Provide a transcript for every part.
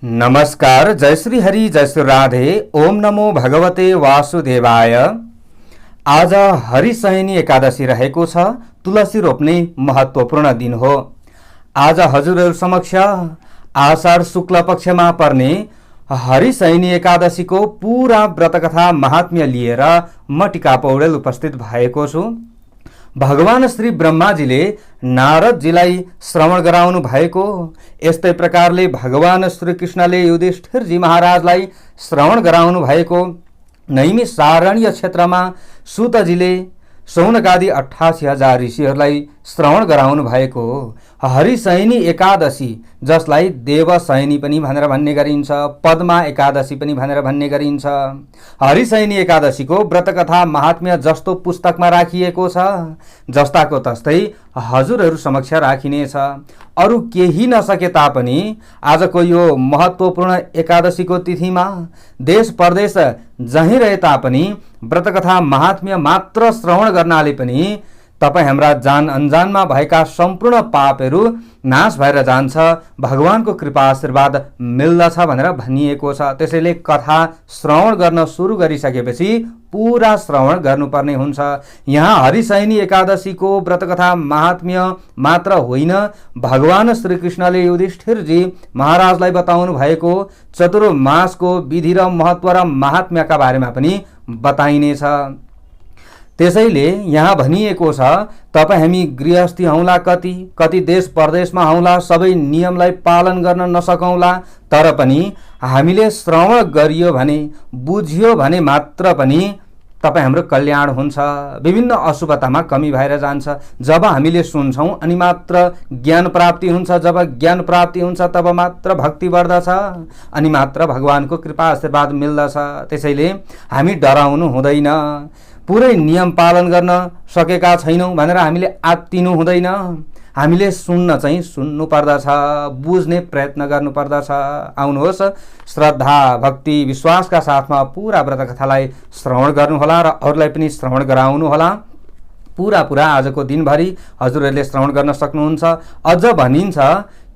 नमस्कार, जय श्री हरि, जय श्री राधे। ओम नमो भगवते वासुदेवाय। आज हरिशयनी एकादशी रहेको छ। तुलसी रोप्ने महत्त्वपूर्ण दिन हो। आज हजुरहरू समक्ष आषाढ शुक्ल पक्षमा पर्ने हरिशयनी एकादशीको पूरा व्रतकथा महात्म्य लिएर म टिका पौडेल उपस्थित भएको छु। भगवान श्री ब्रह्माजीले नारदजीलाई श्रवण गराउनु भएको, यस्तै प्रकारले भगवान श्री कृष्णले युधिष्ठिरजी महाराजलाई श्रवण गराउनु भएको, नैमिषारण्य क्षेत्रमा सुतजीले शौनकादि 88,000 ऋषिहरूलाई श्रवण गराउनु भएको हरिशयनी एकादशी, जसलाई देवशयनी पनि भनेर भन्ने गरिन्छ, पद्मा एकादशी पनि भनेर भन्ने गरिन्छ। हरिशयनी एकादशीको व्रतकथा महात्म्य जस्तो पुस्तकमा राखिएको छ, जस्ताको तस्तै हजुरहरू समक्ष राखिनेछ। अरू केही नसके तापनि आजको यो महत्त्वपूर्ण एकादशीको तिथिमा देश परदेश जहीँ रहे तापनि व्रतकथा महात्म्य मात्र श्रवण गर्नाले पनि तपाईँ हाम्रा जान अनजानमा भएका सम्पूर्ण पापहरू नाश भएर जान्छ, भगवानको कृपा आशीर्वाद मिल्दछ भनेर भनिएको छ। त्यसैले कथा श्रवण गर्न सुरु गरिसकेपछि पूरा श्रवण गर्नुपर्ने हुन्छ। यहाँ हरिशयनी एकादशीको व्रतकथा महात्म्य मात्र होइन, भगवान श्री कृष्णले युधिष्ठिरजी महाराजलाई बताउनु भएको चतुर्मासको विधि र महत्त्व र महात्म्यका बारेमा पनि बताइनेछ। त्यसैले यहाँ भनिएको छ, तपाईँ हामी गृहस्थी हौला, कति देश परदेशमा हौला, सबै नियमलाई पालन गर्न नसकौँला, तर पनि हामीले श्रवण गरियो भने, बुझियो भने मात्र पनि तपाईँ हाम्रो कल्याण हुन्छ, विभिन्न अशुभतामा कमी भएर जान्छ। जब हामीले सुन्छौँ अनि मात्र ज्ञान प्राप्ति हुन्छ, जब ज्ञान प्राप्ति हुन्छ तब मात्र भक्ति बढ्दछ, अनि मात्र भगवानको कृपा आशीर्वाद मिल्दछ। त्यसैले हामी डराउनु हुँदैन, पुरै नियम पालन गर्न सकेका छैनौँ भनेर हामीले आत्तिनु हुँदैन। हामीले सुन्नु पर्दछ, बुझ्ने प्रयत्न गर्नुपर्दछ। आउनुहोस्, श्रद्धा भक्ति विश्वासका साथमा पूरा व्रतकथालाई श्रवण गर्नुहोला र अरूलाई पनि श्रवण गराउनुहोला। पूरा आजको दिनभरि हजुरहरूले श्रवण गर्न सक्नुहुन्छ। अझ भनिन्छ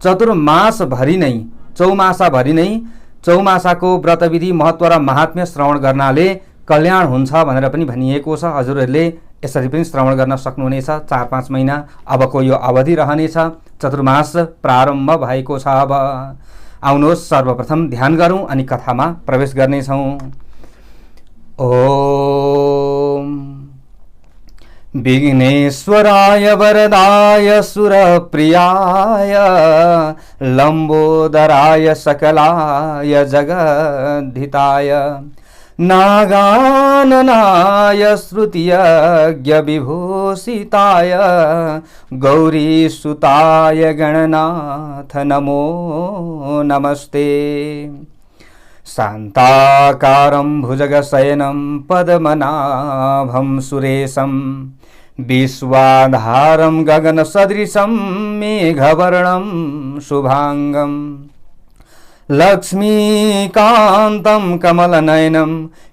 चतुर्मासभरि नै, चौमासाभरि नै चौमासाको व्रतविधि महत्त्व र महात्म्य श्रवण गर्नाले कल्याण हुन्छ भनेर पनि भनिएको छ। हजुरहरूले यसरी पनि श्रवण गर्न सक्नुहुनेछ। 4-5 महिना अबको यो अवधि रहनेछ। चतुर्मास प्रारम्भ भएको छ। अब आउनुहोस्, सर्वप्रथम ध्यान गरौँ अनि कथामा प्रवेश गर्नेछौँ। ओम विघ्नेश्वराय वरदाय सुरप्रियाय लंबोदराय सकलाय जगद्धिताय नागाननाय श्रुतियज्ञ विभूषिताय गौरीसुताय गणनाथ नमो नमस्ते। शान्ताकारं भुजगशयनं पद्मनाभं सुरेशं विश्वाधारं गगनसदृशं मेघवर्णं शुभांगं लक्ष्मीकान्तं कमलनयनं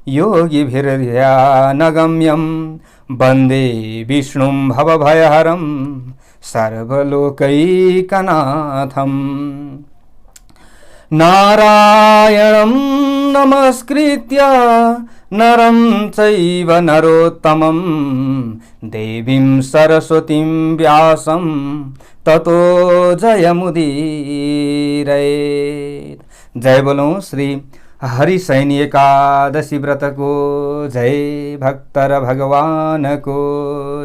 योगिभिर्ध्यानगम्यं वन्दे विष्णुं भवभयहरं सर्वलोकैकनाथं। नारायणं नमस्कृत्य नरं चैव नरोत्तमं देवीं सरस्वतीं व्यासं ततो जयमुदीरयेत्। जय बोलो श्री हरिशयनी एकादशी व्रत को जय, भक्तर भगवान को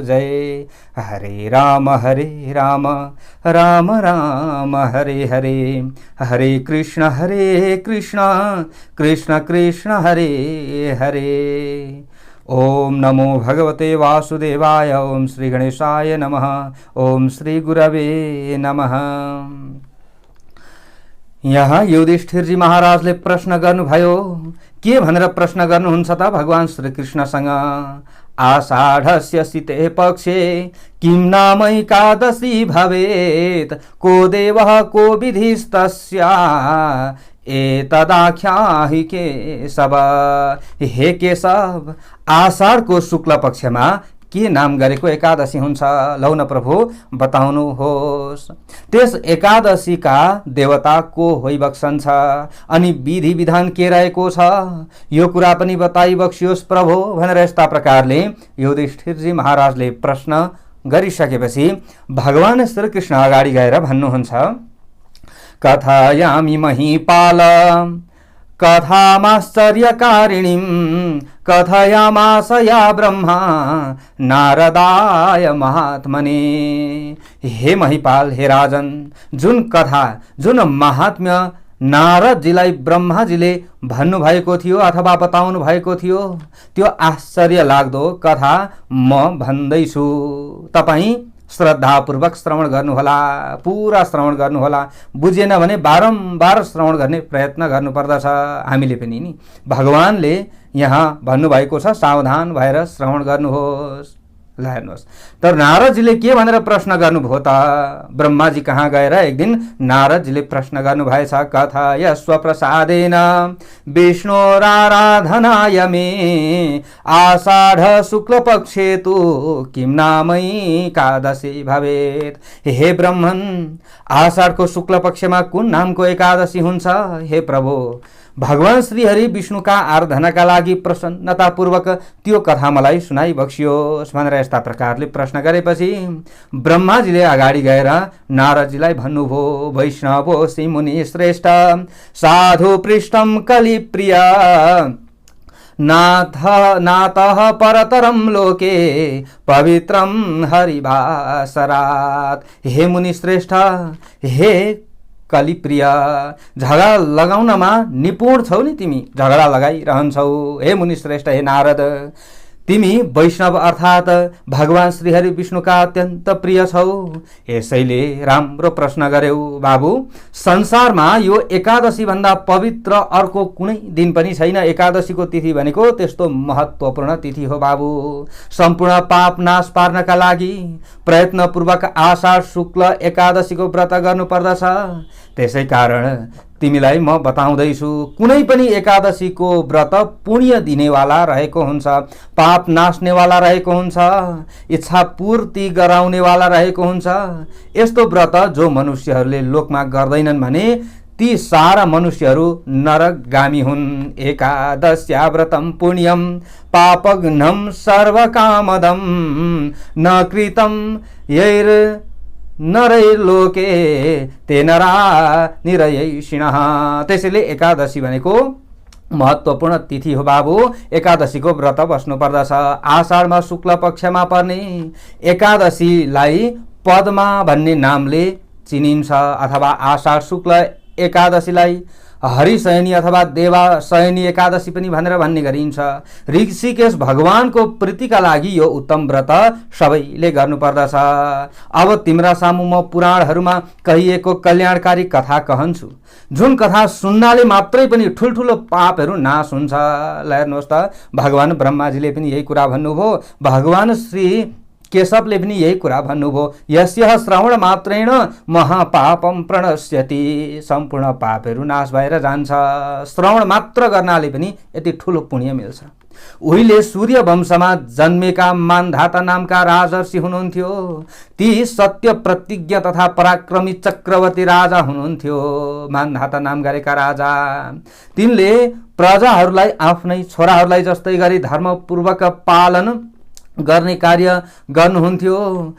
जय। हरे राम राम राम हरे हरे, हरे कृष्ण कृष्ण कृष्ण हरे हरे। ओम नमो भगवते वासुदेवाय। ओम श्री गणेशाय नमः। ओम श्री गुरवे नमः। यहाँ युधिष्ठिरजी महाराजले प्रश्न गर्नुभयो। के भनेर प्रश्न गर्नुहुन्छ त भगवान श्री कृष्णसँग? आषाढस्य शिते पक्षे किं नाम एकादशी भवेत्, को देवः को विधिस्तस्या एतदाख्याहि केशव। हे केशव, आषाढको शुक्ल पक्षमा के नाम गरेको एकादशी हुन्छ? लौ न प्रभु बताउनुहोस्। त्यस एकादशीका देवता को होइबक्सन्छ अनि विधि विधान के रहेको छ यो कुरा पनि बताइबक्सियोस् प्रभु भनेर यस्ता प्रकारले युधिष्ठिरजी महाराजले प्रश्न गरिसकेपछि भगवान श्री कृष्ण अगाडि गएर भन्नुहुन्छ, कथयामि महीपाल कथामाश्चर्यकारिणीं कथयामास या ब्रह्मा नारदाय महात्मने। हे महिपाल, हे राजन, जुन कथा जुन महात्म्य नारदजीलाई ब्रह्माजीले भन्नुभएको थियो अथवा बताउनु भएको थियो त्यो आश्चर्य लाग्दो कथा म भन्दैछु। तपाईँ श्रद्धापूर्वक श्रवण गर्नुहोला, पुरा श्रवण गर्नुहोला। बुझेन भने बारम्बार श्रवण गर्ने प्रयत्न गर्नुपर्दछ। हामीले पनि नि भगवानले यहाँ भन्नुभएको छ सावधान भएर श्रवण गर्नुहोस्। ल हेर्नुहोस्, तर नारदजीले के भनेर प्रश्न गर्नुभयो त? ब्रह्माजी कहाँ गएर एक दिन नारदजीले प्रश्न गर्नुभएछ, कथय स्वप्रसादेन विष्णोराराधनाय मे आषाढ शुक्लपक्षे तु किं नामै एकादशी भवेत्। हे ब्रह्मन, आषाढको शुक्ल पक्षमा कुन नामको एकादशी हुन्छ? हे प्रभु, भगवान श्रीहरि विष्णुका आराधनाका लागि प्रसन्नतापूर्वक त्यो कथा मलाई सुनाइबक्सियोस् भनेर यस्ता प्रकारले प्रश्न गरेपछि ब्रह्माजीले अगाडि गएर नारदजीलाई भन्नुभयो, वैष्णवोऽसि मुनि श्रेष्ठ साधु पृष्ठम कलिप्रिय नाथः परतरम लोके पवित्रम हरिभासरात्। हे मुनि श्रेष्ठ, हे कलिप्रिय, झगडा लगाउनमा निपुण छौ नि तिमी, झगडा लगाइरहन्छौ। हे मुनि श्रेष्ठ, हे नारद, तिमी वैष्णव अर्थात भगवान श्रीहरि विष्णुका अत्यन्त प्रिय छौ। यसैले राम्रो प्रश्न गर्यौ बाबु। संसारमा यो एकादशी भन्दा पवित्र अर्को कुनै दिन पनि छैन। एकादशीको तिथि भनेको त्यस्तो महत्त्वपूर्ण तिथि हो बाबु। सम्पूर्ण पाप नाश पार्नका लागि प्रयत्नपूर्वक आषाढ शुक्ल एकादशीको व्रत गर्नुपर्दछ। त्यसै कारण तिमीलाई म बताउँदैछु, कुनै पनि एकादशीको व्रत पुण्य दिनेवाला रहेको हुन्छ, पाप नाच्नेवाला रहेको हुन्छ, इच्छा पूर्ति गराउनेवाला रहेको हुन्छ। यस्तो व्रत जो मनुष्यहरूले लोकमा गर्दैनन् भने ती सारा मनुष्यहरू नरकगामी हुन्। एकादश्या व्रतम पुण्यम पापघ्नं सर्वकामदं न कृतं यैर नरै लोके ते नरा निरयैषिणः। त्यसैले एकादशी भनेको महत्त्वपूर्ण तिथि हो बाबु। एकादशीको व्रत बस्नुपर्दछ। आषाढमा शुक्ल पक्षमा पर्ने एकादशीलाई पद्मा भन्ने नामले चिनिन्छ अथवा आषाढ शुक्ल एकादशीलाई हरिशयनी अथवा देवाशयनी एकादशी पनि भनेर भन्ने गरिन्छ। ऋषिकेश भगवानको प्रीतिका लागि यो उत्तम व्रत सबैले गर्नुपर्दछ। अब तिम्रा सामु म पुराणहरूमा कहिएको कल्याणकारी कथा कहन्छु, जुन कथा सुन्नाले मात्रै पनि ठुल्ठुलो पापहरू नाश हुन्छ। ल हेर्नुहोस् त, भगवान ब्रह्माजीले पनि यही कुरा भन्नुभयो, भगवान श्री केशवले पनि यही कुरा भन्नुभयो, यस्य श्रवण मात्रेण महापापम प्रणश्यति। सम्पूर्ण पापहरू नाश भएर जान्छ। श्रवण मात्र गर्नाले पनि यति ठुलो पुण्य मिल्छ। उहिले सूर्य वंशमा जन्मेका मान्धाता नामका राजर्षि हुनुहुन्थ्यो। ती सत्य प्रतिज्ञ तथा पराक्रमी चक्रवर्ती राजा हुनुहुन्थ्यो। मान्धाता नाम गरेका राजा, तिनले प्रजाहरूलाई आफ्नै छोराहरूलाई जस्तै गरी धर्मपूर्वक पालन गर्ने कार्य गर्नुहुन्थ्यो।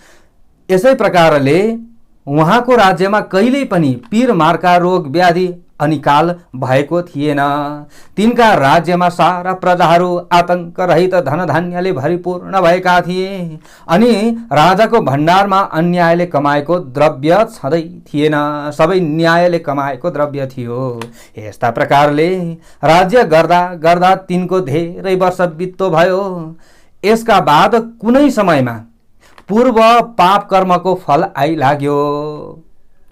यसै प्रकारले उहाँको राज्यमा कहिल्यै पनि पीर मार्का रोग व्याधि अनिकाल भएको थिएन। तिनका राज्यमा सारा प्रजाहरू आतंक रहित धनधान्यले भरिपूर्ण भएका थिए अनि राजाको भण्डारमा अन्यायले कमाएको द्रव्य छँदै थिएन, सबै न्यायले कमाएको द्रव्य थियो। यस्ता प्रकारले राज्य गर्दा गर्दा तिनको धेरै वर्ष बित्तो भयो। यसका बाद कुनै समयमा पूर्व पाप कर्मको फल आइलाग्यो।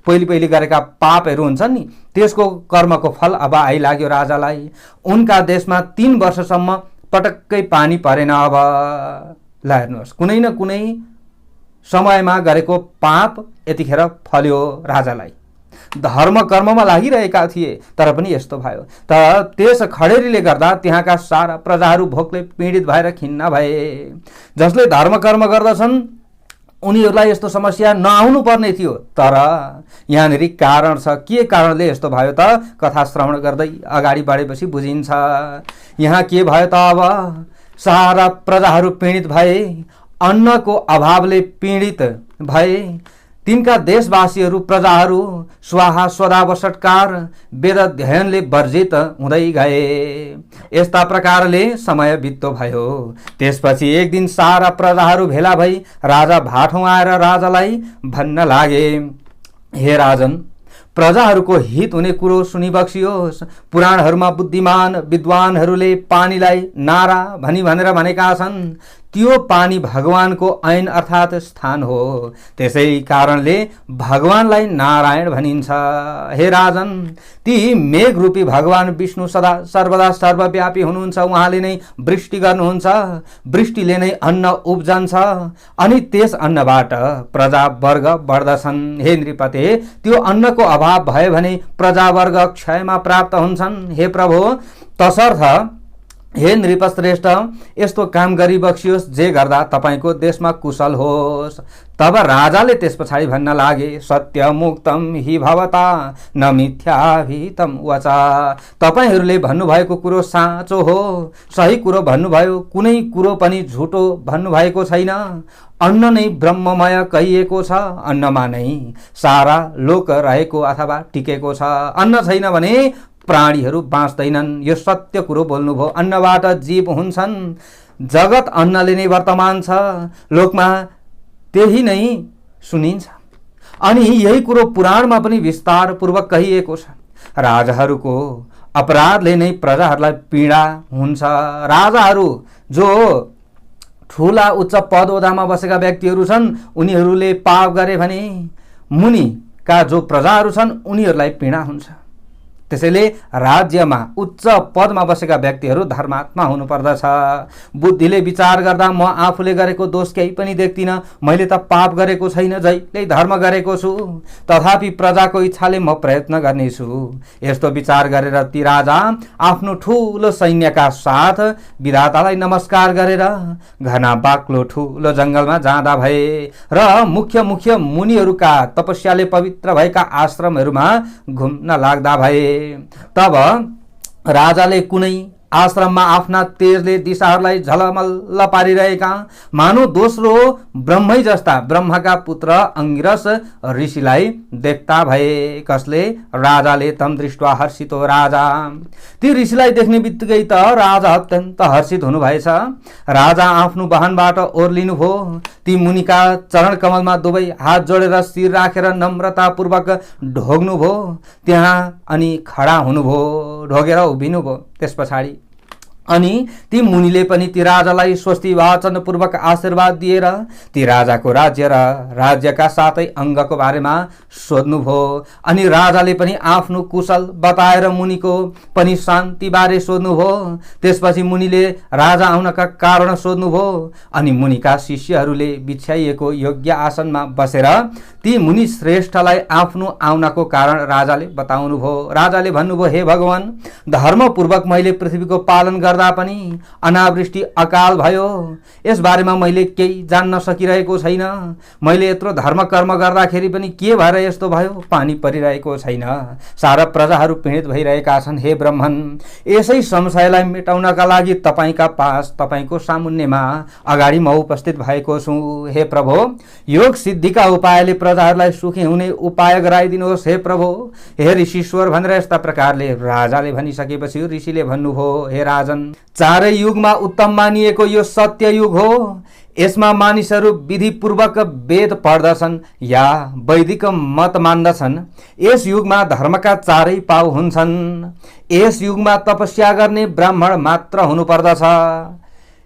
पहिले गरेका पापहरू हुन्छन् नि, त्यसको कर्मको फल अब आइलाग्यो राजालाई। उनका देशमा 3 वर्षसम्म पटक्कै पानी परेन। अब ल हेर्नुहोस्, कुनै न कुनै समयमा गरेको पाप यतिखेर फल्यो राजालाई। धर्म कर्ममा लागिरहेका थिए, तर पनि यस्तो भयो। त त्यस खडेरीले गर्दा त्यहाँका सारा प्रजाहरू भोकले पीडित भएर खिन्न भए। जसले धर्म कर्म गर्दछन् उनीहरूलाई यस्तो समस्या नआउनु पर्ने थियो, तर यहाँनिर कारण छ। के कारणले यस्तो भयो त? कथा श्रवण गर्दै अगाडि बढेपछि बुझिन्छ। यहाँ के भयो त? अब सारा प्रजाहरू पीडित भए, अन्नको अभावले पीडित भए। तिनका देशवासीहरू प्रजाहरू स्वाहा स्वधा वषट्कार वेद अध्ययनले वर्जित हुँदै गए। यस्ता प्रकारले समय बित्तो भयो। त्यसपछि एक दिन सारा प्रजाहरू भेला भई राजा भाठौँ आएर राजालाई भन्न लागे, हे राजन, प्रजाहरूको हित हुने कुरो सुनिबक्सियोस्। पुराणहरूमा बुद्धिमान विद्वानहरूले पानीलाई नारा भनेर भनेका छन्। त्यो पानी भगवानको ऐन अर्थात् स्थान हो। त्यसै कारणले भगवानलाई नारायण भनिन्छ। हे राजन, ती मेघरूपी भगवान विष्णु सदा सर्वदा सर्वव्यापी हुनुहुन्छ। उहाँले नै वृष्टि गर्नुहुन्छ, वृष्टिले नै अन्न उब्जन्छ अनि त्यस अन्नबाट प्रजावर्ग बढ्दछन्। हे नृपते, त्यो अन्नको अभाव भयो भने प्रजावर्ग क्षयमा प्राप्त हुन्छन्। हे प्रभु, तसर्थ हे नृपश्रेष्ठ, यस्तो काम गरिबक्सियोस् जे गर्दा तपाईको देशमा कुशल होस्। तब राजाले त्यस पछाडि भन्न लागे, सत्यमुक्तम हि भवता न मिथ्याभितम वचा। तपाईहरूले भन्नुभएको कुरो साँचो हो, सही कुरो भन्नुभयो, कुनै कुरो पनि झुटो भन्नुभएको छैन। अन्न नै ब्रह्ममय कहिएको छ, अन्नमा नै सारा लोक रहेको अथवा टिकेको छ। अन्न छैन भने प्राणीहरू बाँच्दैनन्, यो सत्य कुरो बोल्नुभयो। अन्नबाट जीव हुन्छन्, जगत अन्नले नै वर्तमान छ, लोकमा त्यही नै सुनिन्छ। अनि यही कुरो पुराणमा पनि विस्तार पूर्वक कहिएको छ। राजाहरूको अपराधले नै प्रजाहरूलाई पीडा हुन्छ। राजाहरू जो ठुला उच्च पद ओहदामा बसेका व्यक्तिहरू छन्, उनीहरूले पाप गरे भने मुनिका जो प्रजाहरू छन् उनीहरूलाई पीडा हुन्छ। त्यसैले राज्यमा उच्च पदमा बसेका व्यक्तिहरू धर्मात्मा हुनुपर्दछ। बुद्धिले विचार गर्दा म आफूले गरेको दोष केही पनि देख्दिनँ, मैले त पाप गरेको छैन, जहिल्यै धर्म गरेको छु, तथापि प्रजाको इच्छाले म प्रयत्न गर्नेछु। यस्तो विचार गरेर ती राजा आफ्नो ठुलो सैन्यका साथ विधातालाई नमस्कार गरेर घना बाक्लो ठुलो जङ्गलमा जाँदा भए र मुख्य मुख्य मुनिहरूका तपस्याले पवित्र भएका आश्रमहरूमा घुम्न लाग्दा भए। तब राजाले कुनै आश्रममा आफ्ना तेजले दिशाहरूलाई झलमल्ल पारिरहेका मानव दोस्रो ब्रह्मै जस्ता ब्रह्मका पुत्र अंगिरस ऋषिलाई देख्दा भए। कसले? राजाले तम दृष्ट्वा हर्षितो राजा। ती ऋषिलाई देख्ने बित्तिकै त राजा अत्यन्त हर्षित हुनुभएछ। राजा आफ्नो वाहनबाट ओर्लिनुभयो, ती मुनिका चरण कमलमा दुवै हात जोडेर शिर राखेर नम्रतापूर्वक ढोग्नुभयो। त्यहाँ अनि खडा हुनुभयो, ढोगेर उभिनुभयो। त्यस पछाडि अनि ती मुनिले पनि ती राजालाई स्वस्ति वाचन पूर्वक आशीर्वाद दिएर ती राजाको राज्य र राज्यका साथै अङ्गको बारेमा सोध्नुभयो। अनि राजाले पनि आफ्नो कुशल बताएर मुनिको पनि शान्ति बारे सोध्नुभयो। त्यसपछि मुनिले राजा आउनका कारण सोध्नुभयो। अनि मुनिका शिष्यहरूले बिछ्याइएको योग्य आसनमा बसेर ती मुनि श्रेष्ठलाई आफ्नो आउनको कारण राजाले बताउनुभयो। राजाले भन्नुभयो, हे भगवान, धर्मपूर्वक मैले पृथ्वीको पालन गर्दा पनि अनावृष्टि अकाल भयो। यस बारेमा मैले केही जान्न सकिरहेको छैन। मैले यत्रो धर्म कर्म गर्दाखेरि पनि के भएर यस्तो भयो? पानी परिरहेको छैन, सारा प्रजाहरू पीडित भइरहेका छन्। हे ब्रह्मन, यसै संशयलाई मेटाउनका लागि तपाईका पास, तपाईको सामुन्नेमा अगाडि म उपस्थित भएको छु। हे प्रभु, योग सिद्धिका उपायले प्रजाहरूलाई सुखी हुने उपाय गराइदिनुहोस्। हे प्रभु, हे ऋषिश्वर भनेर यस्ता प्रकारले राजाले भनिसकेपछि ऋषिले भन्नुभयो, हे राजन, चारै युगमा उत्तम मानिएको यो सत्य युग हो। यसमा मानिसहरू विधिपूर्वक वेद पढ्दछन् या वैदिक मत मान्दछन्। यस युगमा धर्मका चारै पाउ हुन्छन्। यस युगमा तपस्या गर्ने ब्राह्मण मात्र हुनुपर्दछ।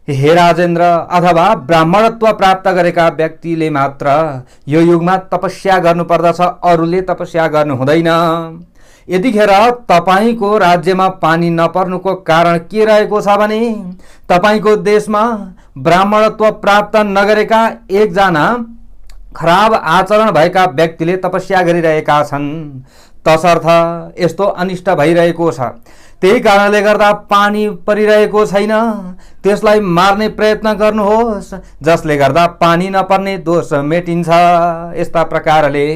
हे राजेन्द्र, अथवा ब्राह्मणत्व प्राप्त गरेका व्यक्तिले मात्र यो युगमा तपस्या गर्नुपर्दछ, अरूले तपस्या गर्नु हुँदैन। यतिखेर तपाईको राज्यमा पानी नपर्नुको कारण के रहेको छ भने तपाईको देशमा ब्राह्मणत्व प्राप्त नगरेका एकजना खराब आचरण भएका व्यक्तिले तपस्या गरिरहेका छन्। तसर्थ यस्तो अनिष्ट भइरहेको छ। त्यही कारणले गर्दा पानी परिरहेको छैन, त्यसलाई मार्ने प्रयत्न गर्नुहोस्, जसले गर्दा पानी नपर्ने दोष मेटिन्छ। यस्ता प्रकारले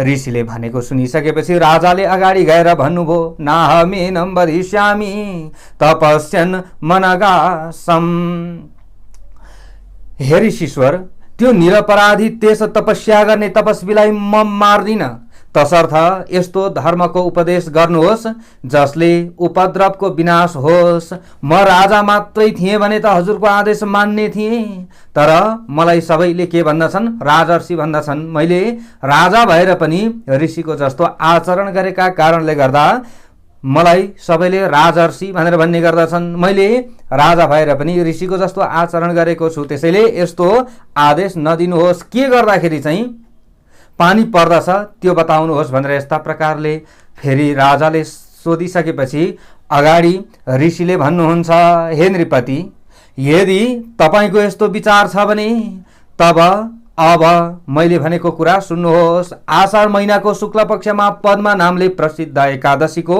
ऋषिले भनेको सुनिसकेपछि राजाले अगाडि गएर भन्नुभयो, नाहमेनं वदिष्यामि तपस्यन् मनगासम। हे ऋषीश्वर, त्यो निरपराधी त्यस तपस्या गर्ने तपस्वीलाई म मार्दिन। तसर्थ यस्तो धर्मको उपदेश गर्नुहोस् जसले उपद्रवको विनाश होस्। म राजा मात्रै थिएँ भने त हजुरको आदेश मान्ने थिएँ, तर मलाई सबैले के भन्दछन्, राजर्षि भन्दछन्। मैले राजा भएर पनि ऋषिको जस्तो आचरण गरेका कारणले गर्दा मलाई सबैले राजर्षि भनेर भन्ने गर्दछन्। मैले राजा भएर पनि ऋषिको जस्तो आचरण गरेको छु, त्यसैले यस्तो आदेश नदिनुहोस्। के गर्दाखेरि चाहिँ पानी पर्दछ त्यो बताउनुहोस् भनेर यस्ता प्रकारले फेरि राजाले सोधिसकेपछि अगाडि ऋषिले भन्नुहुन्छ, हे नृपति, यदि तपाईको यस्तो विचार छ भने तब अब मैले भनेको कुरा सुन्नुहोस्। आषाढ महिनाको शुक्ल पक्षमा पद्मा नामले प्रसिद्ध एकादशीको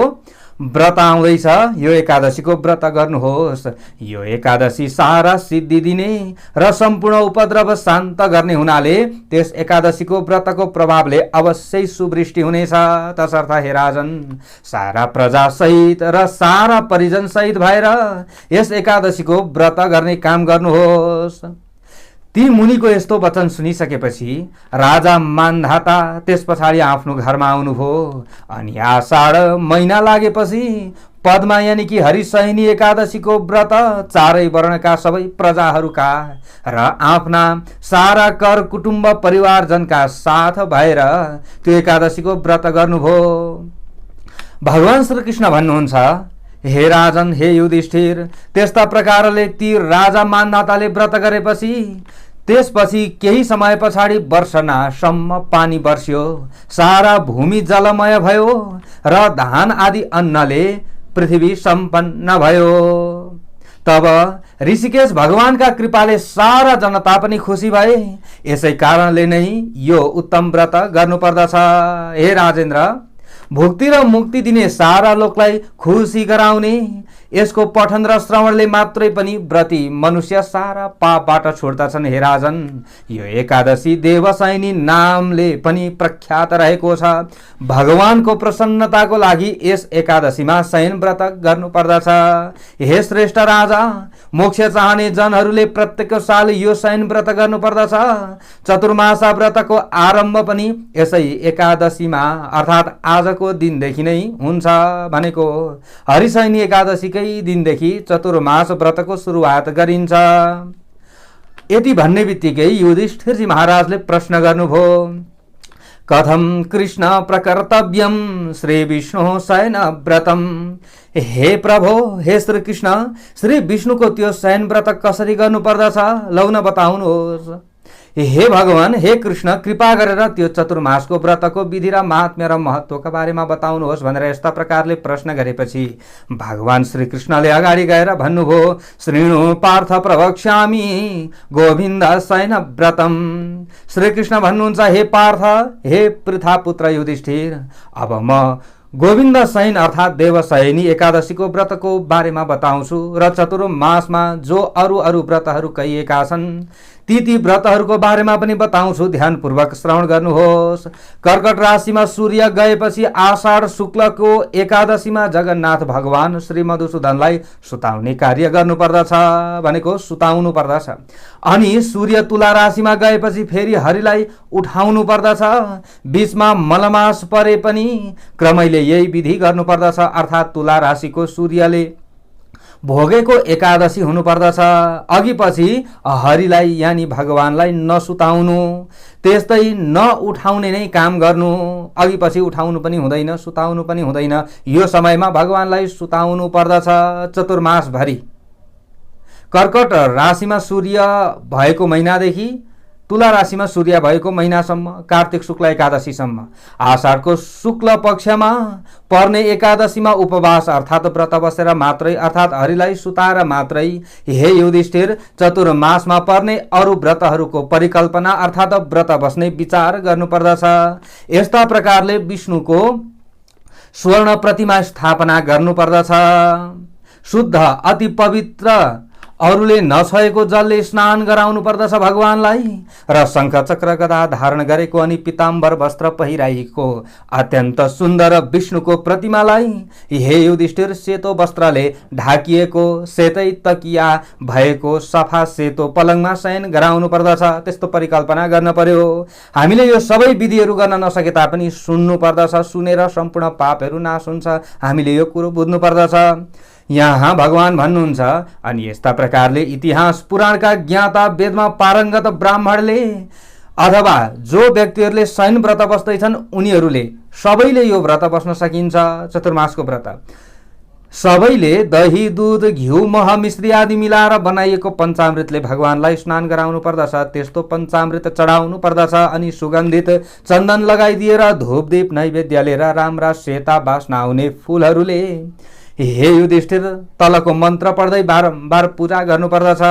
व्रत आउँदैछ। यो एकादशीको व्रत गर्नुहोस्। यो एकादशी सारा सिद्धि दिने र सम्पूर्ण उपद्रव शान्त गर्ने हुनाले त्यस एकादशीको व्रतको प्रभावले अवश्य सुवृष्टि हुनेछ। तसर्थ हे राजन, सारा प्रजा सहित र सारा परिजन सहित भएर यस एकादशीको व्रत गर्ने काम गर्नुहोस्। ती मुनिको यस्तो वचन सुनिसकेपछि राजा मान्धाता त्यस पछाडि आफ्नो घरमा आउनुभयो। अनि आषाढ महिना लागेपछि पद्मा यानि कि हरिशयनी एकादशीको व्रत चारै वर्णका सबै प्रजाहरूका र आफ्ना सारा कर कुटुम्ब परिवारजनका साथ भएर त्यो एकादशीको व्रत गर्नुभयो। भगवान श्री कृष्ण भन्नुहुन्छ, हे राजन, हे युधिष्ठिर, त्यस्ता प्रकारले ती राजा मान्धाताले व्रत गरेपछि त्यसपछि केही समय पछाडि वर्षनासम्म पानी बर्स्यो, सारा भूमि जलमय भयो र धान आदि अन्नले पृथ्वी सम्पन्न भयो। तब ऋषिकेश भगवानका कृपाले सारा जनता पनि खुसी भए। यसै कारणले नै यो उत्तम व्रत गर्नुपर्दछ। हे राजेन्द्र, भुक्ति र मुक्ति दिने सारा लोकलाई खुसी गराउने यसको पठन र श्रवणले मात्रै पनि व्रती मनुष्य सारा पापबाट छुट्दछन्। हे राजन, यो एकादशी देवशयनी नामले पनि प्रख्यात रहेको छ। भगवानको प्रसन्नताको लागि यस एकादशीमा शयन व्रत गर्नुपर्दछ। हे श्रेष्ठ राजा, मोक्ष चाहने जनहरूले प्रत्येक साल यो शयन व्रत गर्नुपर्दछ। चतुर्मासा व्रतको आरम्भ पनि यसै एकादशीमा अर्थात् आजको दिनदेखि नै हुन्छ भनेको। हरिशयनी एकादशीकै दिनदेखि चतुर्मास व्रतको सुरुवात गरिन्छ। यति भन्ने बित्तिकै युधिष्ठिरजी महाराजले प्रश्न गर्नुभयो, कथम कृष्ण प्रकर्तव्यम श्री विष्णु शयन व्रतम। हे प्रभो, हे श्री कृष्ण, श्री विष्णुको त्यो शयन व्रत कसरी गर्नुपर्दछ लौ न बताउनुहोस्। हे भगवान, हे कृष्ण, कृपा गरेर त्यो चतुर्मासको व्रतको विधि र महात्म्य र महत्त्वका बारेमा बताउनुहोस् भनेर यस्ता प्रकारले प्रश्न गरेपछि भगवान श्री कृष्णले अगाडि गएर भन्नुभयो, श्रीणु पार्थ प्रवक्ष्यामि गोविन्द शयन व्रतम। श्री कृष्ण भन्नुहुन्छ, हे पार्थ, हे पृथापुत्र युधिष्ठिर, अब म गोविन्द शयन अर्थात् देवशयनी एकादशीको व्रतको बारेमा बताउँछु र चतुर्मासमा जो अरू व्रतहरू कहिएका छन् ती व्रतहरूको बारेमा पनि बताउँछु। ध्यानपूर्वक श्रवण गर्नुहोस्। कर्कट राशिमा सूर्य गएपछि आषाढ शुक्लको एकादशीमा जगन्नाथ भगवान श्री मधुसूदनलाई सुताउने कार्य गर्नुपर्दछ भनेको सुताउनु पर्दछ। अनि सूर्य तुला राशिमा गएपछि फेरि हरिलाई उठाउनु पर्दछ। बीचमा मलमास परे पनि क्रमैले यही विधि गर्नुपर्दछ, अर्थात् तुला राशिको सूर्यले भोगेको एकादशी हुनुपर्दछ। अघि पछि हरिलाई यानी भगवानलाई नसुताउनु, त्यस्तै नउठाउने नै काम गर्नु। अघि पछि उठाउनु पनि हुँदैन, सुताउनु पनि हुँदैन। यो समयमा भगवानलाई सुताउनु पर्दछ चतुर्मासभरि। कर्कट राशिमा सूर्य भएको महिनादेखि तुला राशिमा सूर्य भएको महिनासम्म, कार्तिक शुक्ल एकादशीसम्म, आषाढको शुक्ल पक्षमा पर्ने एकादशीमा उपवास अर्थात् व्रत बसेर मात्रै अर्थात् हरिलाई सुताएर मात्रै हे युधिष्ठिर चतुर्मासमा पर्ने अरू व्रतहरूको परिकल्पना अर्थात् व्रत बस्ने विचार गर्नुपर्दछ। यस्ता प्रकारले विष्णुको स्वर्ण प्रतिमा स्थापना गर्नुपर्दछ। शुद्ध अति पवित्र अरूले नछोएको जलले स्नान गराउनु पर्दछ भगवानलाई। र शङ्ख चक्र गदा धारण गरेको अनि पीताम्बर वस्त्र पहिराइएको अत्यन्त सुन्दर विष्णुको प्रतिमालाई हे युधिष्ठिर सेतो वस्त्रले ढाकिएको सेतै तकिया भएको सफा सेतो पलङमा शयन गराउनु पर्दछ। त्यस्तो परिकल्पना गर्न पर्यो। हामीले यो सबै विधिहरू गर्न नसके तापनि सुन्नु पर्दछ। सुनेर सम्पूर्ण पापहरू नाश हुन्छ। हामीले यो कुरो बुझ्नु पर्दछ। यहाँ भगवान भन्नुहुन्छ, अनि यस्ता प्रकारले इतिहास पुराणका ज्ञाता वेदमा पारङ्गत ब्राह्मणले अथवा जो व्यक्तिहरूले शयन व्रत बस्दैछन् उनीहरूले सबैले यो व्रत बस्न सकिन्छ। चतुर्मासको व्रत सबैले दही दूध घिउ मह मिश्री आदि मिलाएर बनाइएको पञ्चामृतले भगवानलाई स्नान गराउनु पर्दछ। त्यस्तो पञ्चामृत चढाउनु पर्दछ अनि सुगन्धित चन्दन लगाइदिएर धूपदीप नैवेद्य लिएर राम्रा सेता बास्ना आउने फुलहरूले हे युधिष्ठिर तलको मन्त्र पढ्दै बारम्बार पूजा गर्नुपर्दछ।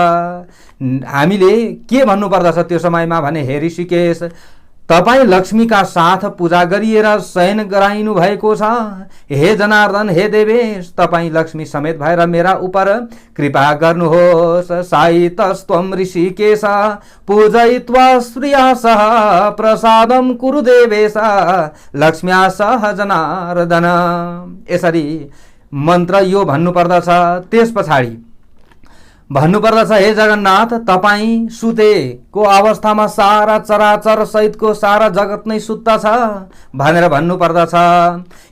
हामीले के भन्नुपर्दछ त्यो समयमा भने, हे ऋषिकेश तपाईँ लक्ष्मीका साथ पूजा गरिएर शयन गराइनु भएको छ। हे जनार्दन, हे देवेश तपाईँ लक्ष्मी समेत भएर मेरा उप कृपा गर्नुहोस्। सायितस्त्वं ऋषिकेश पूजयित्वा श्रिया सह प्रसादं कुरु देवेश लक्ष्म्या सह जनार्दन। यसरी मन्त्र यो भन्नुपर्दछ। त्यस पछाडि भन्नुपर्दछ, हे जगन्नाथ तपाईँ सुतेको अवस्थामा सारा चराचर सहितको सारा जगत नै सुत्ता छ भनेर भन्नुपर्दछ।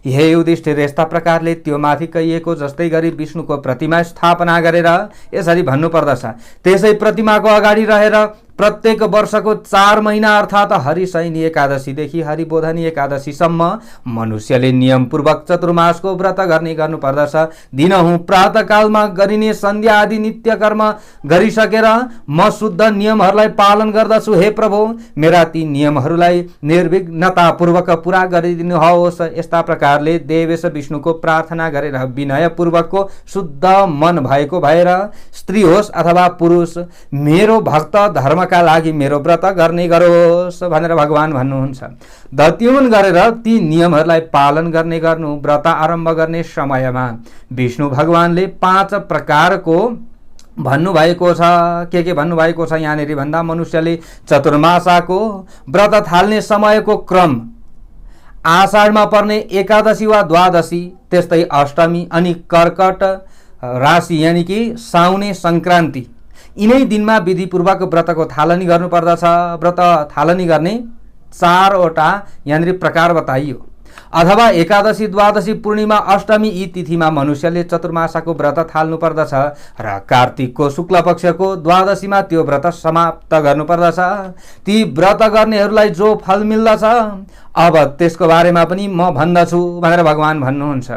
हे युधिष्ठिर यस्ता प्रकारले त्यो माथि कहिएको जस्तै गरी विष्णुको प्रतिमा स्थापना गरेर यसरी भन्नुपर्दछ। त्यसै प्रतिमाको अगाडि रहेर प्रत्येक वर्षको 4 महिना अर्थात् हरिशयनी एकादशीदेखि हरिबोधनी एकादशीसम्म मनुष्यले नियमपूर्वक चतुर्मासको व्रत गर्नुपर्दछ। दिनहुँ प्रातःकालमा गरिने सन्ध्या आदि नित्य कर्म गरिसकेर म शुद्ध नियमहरूलाई पालन गर्दछु। हे प्रभु मेरा ती नियमहरूलाई निर्विघ्नतापूर्वक पुरा गरिदिनुहोस्। यस्ता प्रकारले देवेश विष्णुको प्रार्थना गरेर विनयपूर्वकको शुद्ध मन भएको भएर स्त्री होस् अथवा पुरुष मेरो भक्त धर्म का लागि मेरो व्रत गर्ने गरोस् भनेर भगवान भन्नुहुन्छ। दत्युमन गरेर ती नियमहरूलाई पालन गर्ने गर्नु। व्रत आरम्भ गर्ने समयमा विष्णु भगवानले 5 प्रकारको भन्नुभएको छ। के भन्नुभएको छ यहाँनिर भन्दा, मनुष्यले चतुर्मासाको व्रत थाल्ने समयको क्रम आषाढमा पर्ने एकादशी वा द्वादशी, त्यस्तै अष्टमी अनि कर्कट राशि यानि कि साउने संक्रान्ति, यिनै दिनमा विधिपूर्वक व्रतको थालनी गर्नुपर्दछ। व्रत थालनी गर्ने 4वटा यहाँनिर प्रकार बताइयो। अथवा एकादशी द्वादशी पूर्णिमा अष्टमी यी तिथिमा मनुष्यले चतुर्मासाको व्रत थाल्नुपर्दछ र कार्तिकको शुक्ल पक्षको द्वादशीमा त्यो व्रत समाप्त गर्नुपर्दछ। ती व्रत गर्नेहरूलाई जो फल मिल्दछ अब त्यसको बारेमा पनि म भन्दछु भनेर भगवान भन्नुहुन्छ।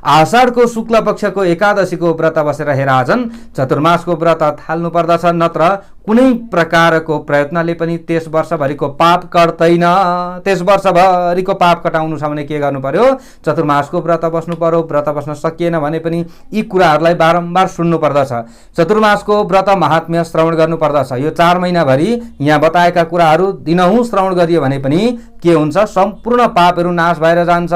आषाढको शुक्ल पक्षको एकादशीको व्रत बसेर हे राजन चतुर्मासको व्रत थाल्नुपर्दछ, नत्र कुनै प्रकारको प्रयत्नले पनि त्यस वर्षभरिको पाप कट्दैन। त्यस वर्षभरिको पाप कटाउनु छ भने के गर्नु पर्यो? चतुर्मासको व्रत बस्नु पर्यो। व्रत बस्न सकिएन भने पनि यी कुराहरूलाई बारम्बार सुन्नु पर्दछ। चतुर्मासको व्रत महात्म्य श्रवण गर्नुपर्दछ। यो 4 महिनाभरि यहाँ बताएका कुराहरू दिनहुँ श्रवण गरियो भने पनि के हुन्छ? सम्पूर्ण पापहरू नाश भएर जान्छ।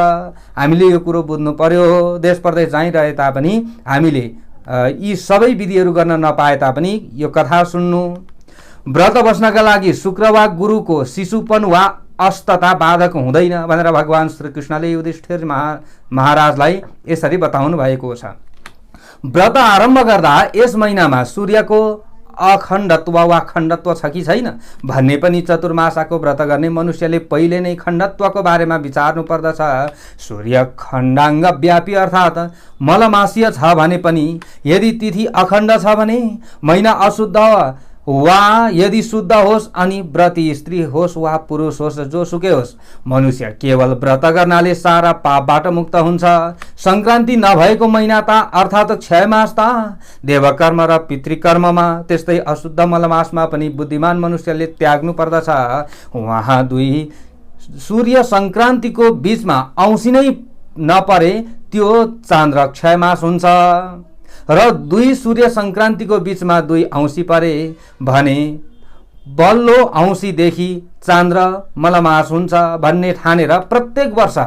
हामीले यो कुरो बुझ्नु पर्यो। देश प्रदेश जाइरहे तापनि हामीले यी सबै विधिहरू गर्न नपाए तापनि यो कथा सुन्नु। व्रत बस्नका लागि शुक्र वा गुरुको शिशुपन वा अस्तता बाधक हुँदैन भनेर भगवान श्रीकृष्णले युधिष्ठिर महाराजलाई यसरी बताउनु भएको छ। व्रत आरम्भ गर्दा यस महिनामा सूर्यको अखण्डत्व वा खण्डत्व छ कि छैन भन्ने पनि चतुर्मासाको व्रत गर्ने मनुष्यले पहिले नै खण्डत्वको बारेमा विचार्नु पर्दछ। सूर्य खण्डाङ्ग व्यापी अर्थात् मलमासीय छ भने पनि यदि तिथि अखण्ड छ भने महिना अशुद्ध वा यदि शुद्ध होस् अनि व्रती स्त्री होस् वा पुरुष होस् जोसुकै होस्, मनुष्य केवल व्रत गर्नाले सारा पापबाट मुक्त हुन्छ। संक्रान्ति नभएको महिना ता अर्थात् क्षय मास ता देवकर्म र पितृकर्ममा, त्यस्तै अशुद्ध मलमासमा पनि बुद्धिमान मनुष्यले त्याग्नु पर्दछ। वहाँ 2 सूर्य संक्रान्तिको बीचमा औँसी नै नपरे त्यो चान्द्र क्षय मास हुन्छ र 2 सूर्य संक्रान्तिको बीचमा 2 औँसी परे भने बल्लो औँसीदेखि चान्द्र मलमास हुन्छ भन्ने ठानेर प्रत्येक वर्ष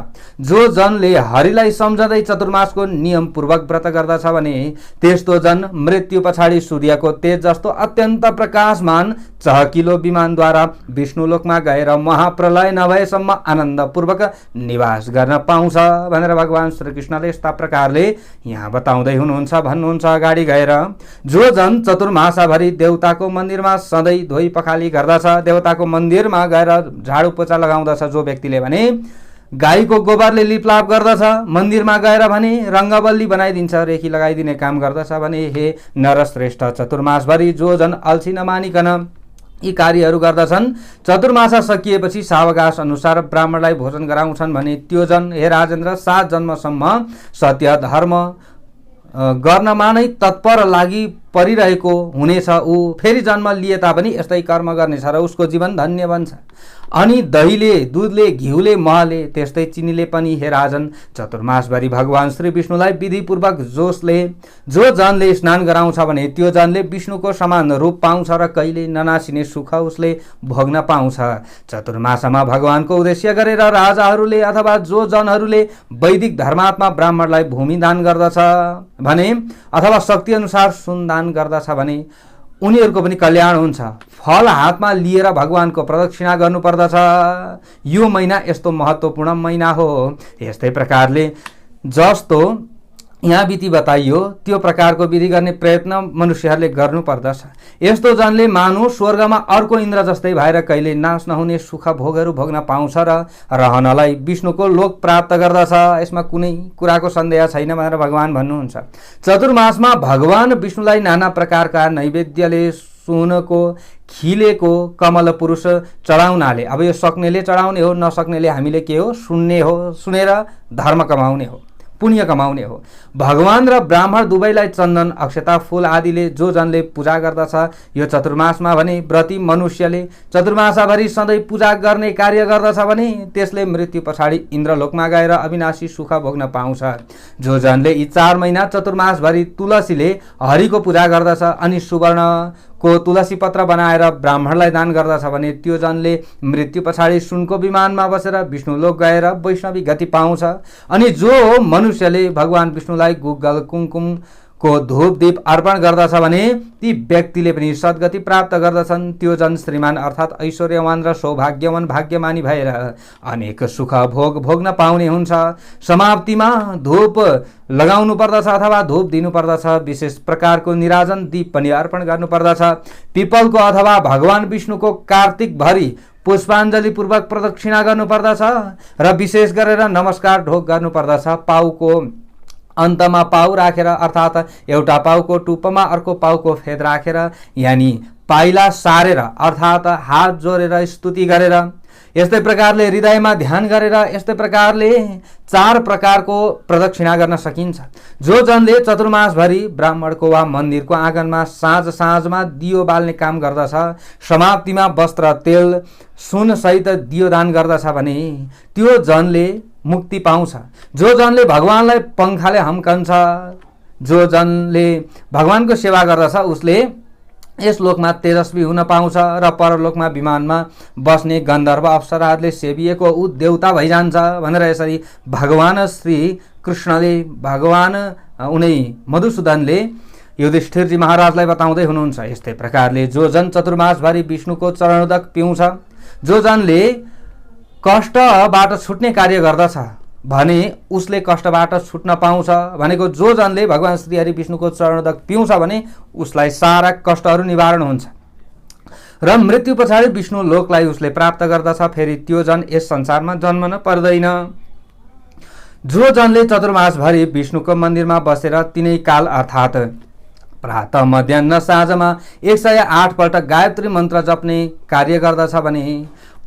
जो जनले हरिलाई सम्झँदै चतुर्मासको नियमपूर्वक व्रत गर्दछ भने त्यस्तो जन मृत्यु पछाडि सूर्यको तेज जस्तो अत्यन्त प्रकाशमान चहकिलो विमानद्वारा विष्णुलोकमा गएर महाप्रलय नभएसम्म आनन्दपूर्वक निवास गर्न पाउँछ भनेर भगवान श्रीकृष्णले यस्ता प्रकारले यहाँ बताउँदै हुनुहुन्छ। भन्नुहुन्छ अगाडि गएर, जो जन चतुर्मासाभरि देवताको मन्दिरमा सधैँ धोइ पखाली गर्दछ, देवताको मन्दिरमा गएर झाडु पोचा लगाउँदछ जो व्यक्तिले भने, गाईको गोबरले लिपलाप गर्दछ, मन्दिरमा गएर भने रङ्गबल्ली बनाइदिन्छ, रेखी लगाइदिने काम गर्दछ भने, हे नरश्रेष्ठ चतुर्मासभरि जो जन अल्छी नमानिकन यी कार्यहरू गर्दछन्, चतुर्मासा सकिएपछि सावकाश अनुसार ब्राह्मणलाई भोजन गराउँछन् भने त्यो जन हे राजेन्द्र 7 जन्मसम्म सत्य धर्म गर्नमा नै तत्पर लागि परिरहेको हुनेछ। ऊ फेरि जन्म लिए तापनि यस्तै कर्म गर्नेछ र उसको जीवन धन्य बन्छ। अनि दहीले, दुधले, घिउले, महले, त्यस्तै चिनीले पनि हे राजन चतुर्मासभरि भगवान श्री विष्णुलाई विधिपूर्वक जो जनले स्नान गराउँछ भने त्यो जनले विष्णुको समान रूप पाउँछ र कहिले ननासिने सुख उसले भोग्न पाउँछ। चतुर्मासमा भगवानको उद्देश्य गरेर राजाहरूले अथवा जो जनहरूले वैदिक धर्मात्मा ब्राह्मणलाई भूमि दान गर्दछ भने अथवा शक्ति अनुसार सुन दान गर्दछ भने उनीहरूको पनि कल्याण हुन्छ। फल हातमा लिएर भगवानको प्रदक्षिणा गर्नुपर्दछ। यो महिना यस्तो महत्त्वपूर्ण महिना हो। यस्तै प्रकारले जस्तो यहाँ विधि बताइयो त्यो प्रकारको विधि गर्ने प्रयत्न मनुष्यहरूले गर्नुपर्दछ। यस्तो जनले मानव स्वर्गमा अर्को इन्द्र जस्तै भएर कहिले नाश नहुने सुख भोगहरू भोग्न पाउँछ र रहनलाई विष्णुको लोक प्राप्त गर्दछ। यसमा कुनै कुराको सन्देह छैन भनेर भगवान भन्नुहुन्छ। चतुर्मासमा भगवान विष्णुलाई नाना प्रकारका नैवेद्यले सुनको खिलेको कमल पुरुष चढाउनाले, अब यो सक्नेले चढाउने हो, नसक्नेले हामीले के हो सुनेर धर्म कमाउने हो, पुण्य कमाउने हो। भगवान र ब्राह्मण दुवैलाई चन्दन, अक्षता, फूल आदिले जो जनले पूजा गर्दछ यो चतुर्मासमा भने व्रती मनुष्यले चतुर्मासाभरि सधैँ पूजा गर्ने कार्य गर्दछ भने त्यसले मृत्यु पछाडि इन्द्रलोकमा गएर अविनाशी सुख भोग्न पाउँछ। जो जनले यी 4 महिना चतुर्मासभरि तुलसीले हरिको पूजा गर्दछ अनि सुवर्णको तुलसी पत्र बनाएर ब्राह्मणलाई दान गर्दछ भने त्यो जनले मृत्यु पछाडि सुनको विमानमा बसेर विष्णुलोक गएर वैष्णवी गति पाउँछ। अनि जो मनुष्यले भगवान विष्णुलाई गुग्गल कुमकुमको धूप दीप अर्पण गर्दछ भने ती व्यक्तिले पनि सद्गति प्राप्त गर्दछन्। त्यो जन श्रीमान अर्थात् ऐश्वर्यवान र सौभाग्यवान भाग्यमानी भएर अनेक सुख भोग भोग्न पाउने हुन्छ। समाप्तिमा धूप लगाउनु पर्दछ अथवा धूप दिनु पर्दछ। विशेष प्रकारको निराजन दीप पनि अर्पण गर्नुपर्दछ। पिपलको अथवा भगवान विष्णुको कार्तिक भरि पुष्पाञ्जली पूर्वक प्रदक्षिणा गर्नुपर्दछ र विशेष गरेर नमस्कार ढोक गर्नुपर्दछ। पाउको अन्तमा पाउ राखेर अर्थात् एउटा पाउको टुप्पोमा अर्को पाउको फेद राखेर यानी पाइला सारेर अर्थात् हात जोडेर स्तुति गरेर यस्तै प्रकारले हृदयमा ध्यान गरेर यस्तै प्रकारले 4 प्रकारको प्रदक्षिणा गर्न सकिन्छ। जो जनले चतुर्मासभरि ब्राह्मणको वा मन्दिरको आँगनमा साँझमा दियो बाल्ने काम गर्दछ, समाप्तिमा वस्त्र, तेल, सुन सहित दियो दान गर्दछ भने त्यो जनले मुक्ति पाउँछ। जो जनले भगवानलाई पंखाले हम्कन्छ, जो जनले भगवानको सेवा गर्दछ उसले यस लोकमा तेजस्वी हुन पाउँछ र परलोकमा विमानमा बस्ने गन्धर्व अप्सराहरूले सेविएको ऊ देवता भइजान्छ भनेर यसरी भगवान श्री कृष्णले भगवान उनै मधुसूदनले युधिष्ठिरजी महाराजलाई बताउँदै हुनुहुन्छ। यस्तै प्रकारले जो जन चतुर्मासभरि विष्णुको चरणोदक पिउँछ, जो जनले कष्टबाट छुट्ने कार्य गर्दछ भने उसले कष्टबाट छुट्न पाउँछ भनेको जो जनले भगवान श्री हरि विष्णुको चरणोदक पिउँछ भने उसलाई सारा कष्टहरू निवारण हुन्छ र मृत्यु पछाडि विष्णु लोकलाई उसले प्राप्त गर्दछ। फेरि त्यो जन यस संसारमा जन्मन पर्दैन। जो जनले चतुर्मासभरि विष्णुको मन्दिरमा बसेर तिनै काल अर्थात् प्रातः मध्याह्न साँझमा 108 पल्ट गायत्री मन्त्र जप्ने कार्य गर्दछ भने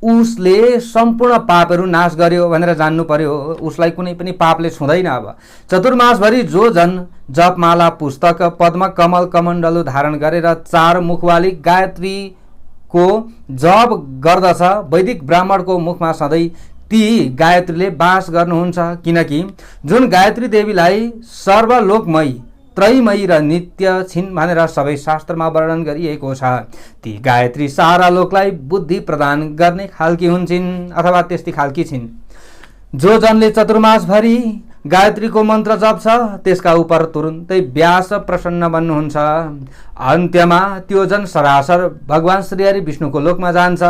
उसले सम्पूर्ण पापहरू नाश गर्यो भनेर जान्नु पर्यो। उसलाई कुनै पनि पापले छुँदैन। अब चतुर्मासभरि जो जन जपमाला, पुस्तक, पद्म, कमल, कमण्डलु धारण गरेर 4 मुखवाली गायत्रीको जप गर्दछ, वैदिक ब्राह्मणको मुखमा सधैँ ती गायत्रीले वास गर्नुहुन्छ। किनकि जुन गायत्री देवीलाई सर्वलोकमयी त्रयमयी र नित्य छिन् भनेर सबै शास्त्रमा वर्णन गरिएको छ। ती गायत्री सारा लोकलाई बुद्धि प्रदान गर्ने खालकी हुन्छन् अथवा त्यस्ती खालकी छिन्। जो जनले चतुर्मासभरि गायत्रीको मन्त्र जप्छ त्यसका उप तुरुन्तै व्यास प्रसन्न बन्नुहुन्छ। अन्त्यमा त्यो जन सरासर भगवान श्रीहरि विष्णुको लोकमा जान्छ।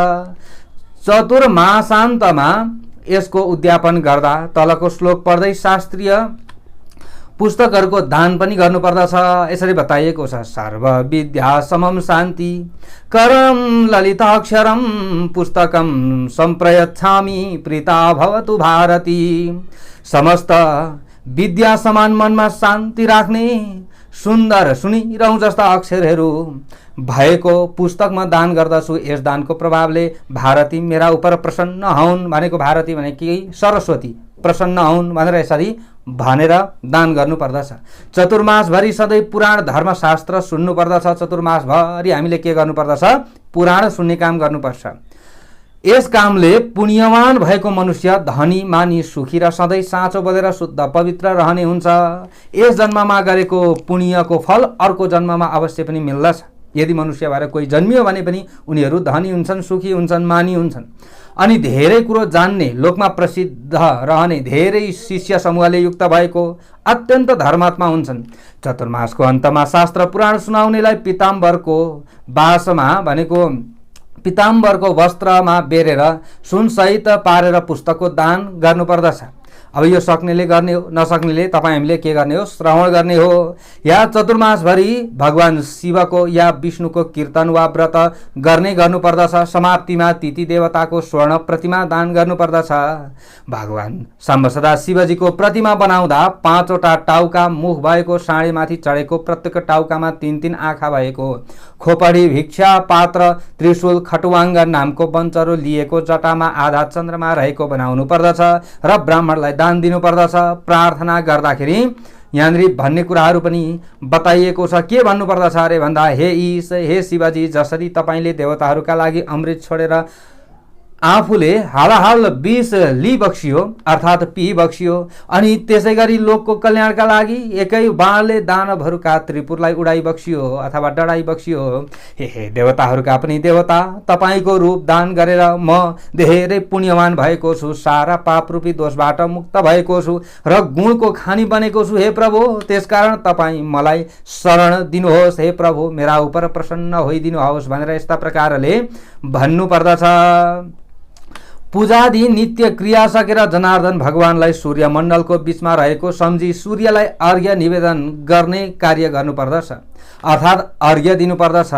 चतुर्मासान्तमा यसको उद्यापन गर्दा तलको श्लोक पढ्दै शास्त्रीय पुस्तकहरूको दान पनि गर्नुपर्दछ। यसरी बताइएको छ, सर्व विद्या समम शान्ति करम ललिताक्षरम पुस्तकम सम्प्रयच्छामि प्रीता भवतु भारती। समस्त विद्या समान मनमा शान्ति राख्ने सुन्दर सुनिरहँ जस्ता अक्षरहरू भएको पुस्तकमा दान गर्दछु। यस दानको प्रभावले भारती मेरा उपर प्रसन्न हुन् भनेको भारती भनेकी सरस्वती प्रसन्न हुन् भनेर यसरी भनेर दान गर्नुपर्दछ। चतुर्मासभरि सधैँ पुराण धर्मशास्त्र सुन्नुपर्दछ। चतुर्मासभरि हामीले के गर्नुपर्दछ? पुराण सुन्ने काम गर्नुपर्छ। यस कामले पुण्यवान भएको मनुष्य धनी मानी सुखी र सधैँ साँचो बोलेर शुद्ध पवित्र रहने हुन्छ। यस जन्ममा गरेको पुण्यको फल अर्को जन्ममा अवश्य पनि मिल्दछ। यदि मनुष्य भएर कोही जन्मियो भने पनि उनीहरू धनी हुन्छन्, सुखी हुन्छन्, मानी हुन्छन् अनि धेरै कुरो जान्ने, लोकमा प्रसिद्ध रहने, धेरै शिष्य समूहले युक्त भएको अत्यन्त धर्मात्मा हुन्छन्। चतुर्मासको अन्तमा शास्त्र पुराण सुनाउनेलाई पिताम्बरको बासमा भनेको पिताम्बरको वस्त्रमा बेरेर सुनसहित पारेर पुस्तकको दान गर्नुपर्दछ। अब यो सक्नेले गर्ने हो, नसक्नेले तपाईँ हामीले के गर्ने हो? श्रवण गर्ने हो। या चतुर्मासभरि भगवान शिवको या विष्णुको कीर्तन वा व्रत गर्नुपर्दछ। समाप्तिमा तिथि देवताको स्वर्ण प्रतिमा दान गर्नुपर्दछ। भगवान शम्भसदा शिवजीको प्रतिमा बनाउँदा 5वटा टाउका मुख भएको, साँढेमाथि चढेको, प्रत्येक टाउकामा 3-3 आँखा भएको, खोपडी, भिक्षा पात्र, त्रिशूल, खटुवाङ्ग नामको बन्चरो लिएको, जटामा आधा चन्द्रमा रहेको बनाउनु पर्दछ र ब्राह्मणलाई दान दिनुपर्दछ। प्रार्थना गर्दाखेरि यहाँनिर भन्ने कुराहरू पनि बताइएको छ। के भन्नुपर्दछ अरे भन्दा, हे ईश, हे शिवजी, जसरी तपाईँले देवताहरूका लागि अमृत छोडेर आफूले हालाहाल 20 ली बक्सियो अर्थात् पी बक्सियो अनि त्यसै गरी लोकको कल्याणका लागि एकै बाणले दानवहरूका त्रिपुरलाई उडाइ बक्सियो अथवा डढाइ बक्सियो। हे देवताहरूका पनि देवता, तपाईँको रूप दान गरेर म धेरै पुण्यवान भएको छु, सारा पाप रूपी दोषबाट मुक्त भएको छु र गुणको खानी बनेको छु। हे प्रभु, त्यसकारण तपाईँ मलाई शरण दिनुहोस्। हे प्रभु, मेरा उपर प्रसन्न होइदिनुहोस् भनेर यस्ता प्रकारले भन्नुपर्दछ। पूजादि नित्य क्रिया सकेर जनार्दन भगवानलाई सूर्यमण्डलको बीचमा रहेको सम्झी सूर्यलाई अर्घ्य निवेदन गर्ने कार्य गर्नुपर्दछ अर्थात् अर्घ्य दिनुपर्दछ।